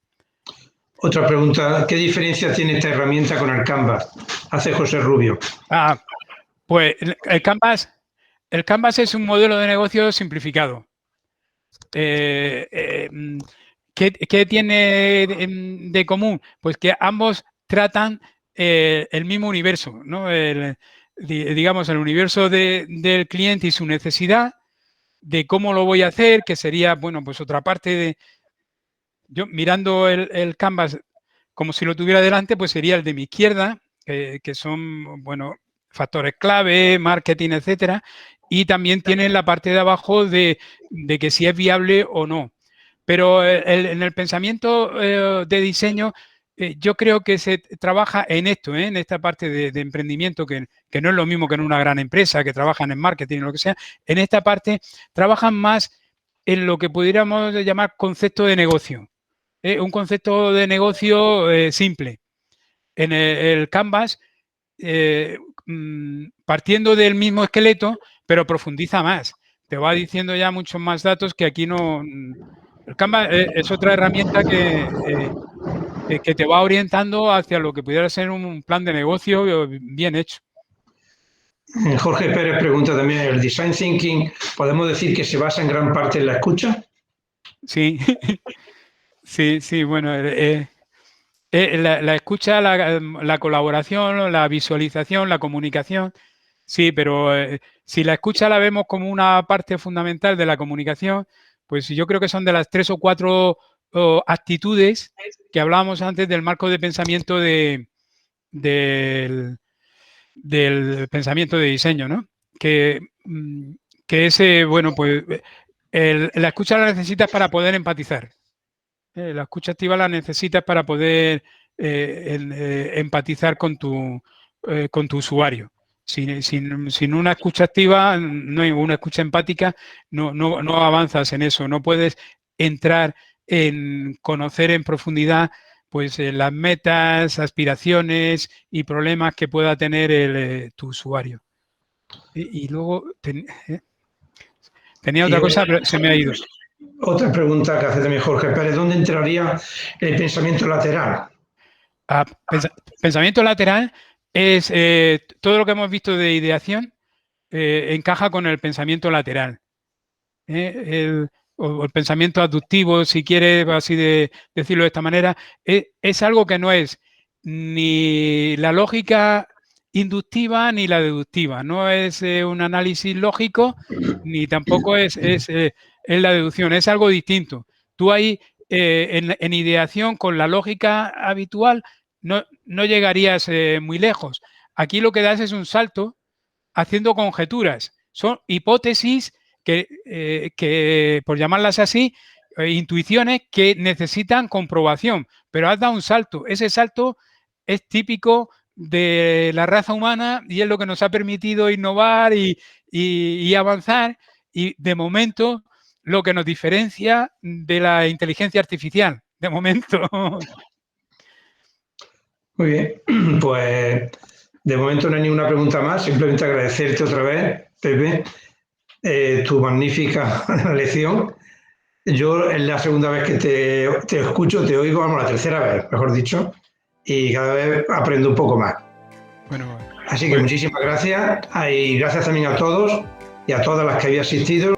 S1: Otra pregunta, ¿qué diferencia tiene esta herramienta con el Canvas? Hace José Rubio.
S2: Pues el Canvas es un modelo de negocio simplificado. ¿Qué tiene de común? Pues que ambos tratan el mismo universo, ¿no? Digamos, el universo del cliente y su necesidad, de cómo lo voy a hacer, que sería, bueno, pues otra parte de... Yo mirando el Canvas como si lo tuviera delante, pues sería el de mi izquierda, que son, bueno, factores clave, marketing, etcétera. Y también tiene la parte de abajo de que si es viable o no. Pero en el pensamiento de diseño, yo creo que se trabaja en esto, en esta parte de emprendimiento, que no es lo mismo que en una gran empresa, que trabajan en marketing o lo que sea. En esta parte trabajan más en lo que pudiéramos llamar concepto de negocio. Un concepto de negocio simple. En el Canvas, partiendo del mismo esqueleto, pero profundiza más. Te va diciendo ya muchos más datos que aquí no El Canva es otra herramienta que te va orientando hacia lo que pudiera ser un plan de negocio bien hecho.
S1: Jorge Pérez pregunta también, ¿el Design Thinking podemos decir que se basa en gran parte en la escucha?
S2: Sí, sí, bueno, la escucha, la colaboración, la visualización, la comunicación, sí, pero si la escucha la vemos como una parte fundamental de la comunicación, pues yo creo que son de las 3 o 4 actitudes que hablábamos antes del marco de pensamiento del pensamiento de diseño, ¿no? Que ese, bueno, pues la escucha la necesitas para poder empatizar. La escucha activa la necesitas para poder empatizar con tu usuario. Sin una escucha activa, no hay una escucha empática, no avanzas en eso. No puedes entrar en conocer en profundidad pues las metas, aspiraciones y problemas que pueda tener tu usuario. Y luego tenía otra cosa, pero se me ha ido.
S1: Otra pregunta que hace también Jorge Pérez, ¿dónde entraría el pensamiento lateral?
S2: Pensamiento lateral es todo lo que hemos visto de ideación encaja con el pensamiento lateral. O el pensamiento aductivo, si quieres así decirlo de esta manera, es algo que no es ni la lógica inductiva ni la deductiva. No es un análisis lógico ni tampoco es la deducción. Es algo distinto. Tú ahí en ideación con la lógica habitual no llegarías muy lejos. Aquí lo que das es un salto haciendo conjeturas. Son hipótesis que por llamarlas así, intuiciones que necesitan comprobación, pero has dado un salto. Ese salto es típico de la raza humana y es lo que nos ha permitido innovar y avanzar, y de momento lo que nos diferencia de la inteligencia artificial, de momento.
S1: Muy bien, pues de momento no hay ninguna pregunta más, simplemente agradecerte otra vez, Pepe, tu magnífica lección. Yo es la segunda vez que te escucho, te oigo, vamos, la tercera vez, mejor dicho, y cada vez aprendo un poco más.
S2: Bueno,
S1: así que muchísimas gracias y gracias también a todos y a todas las que habéis asistido.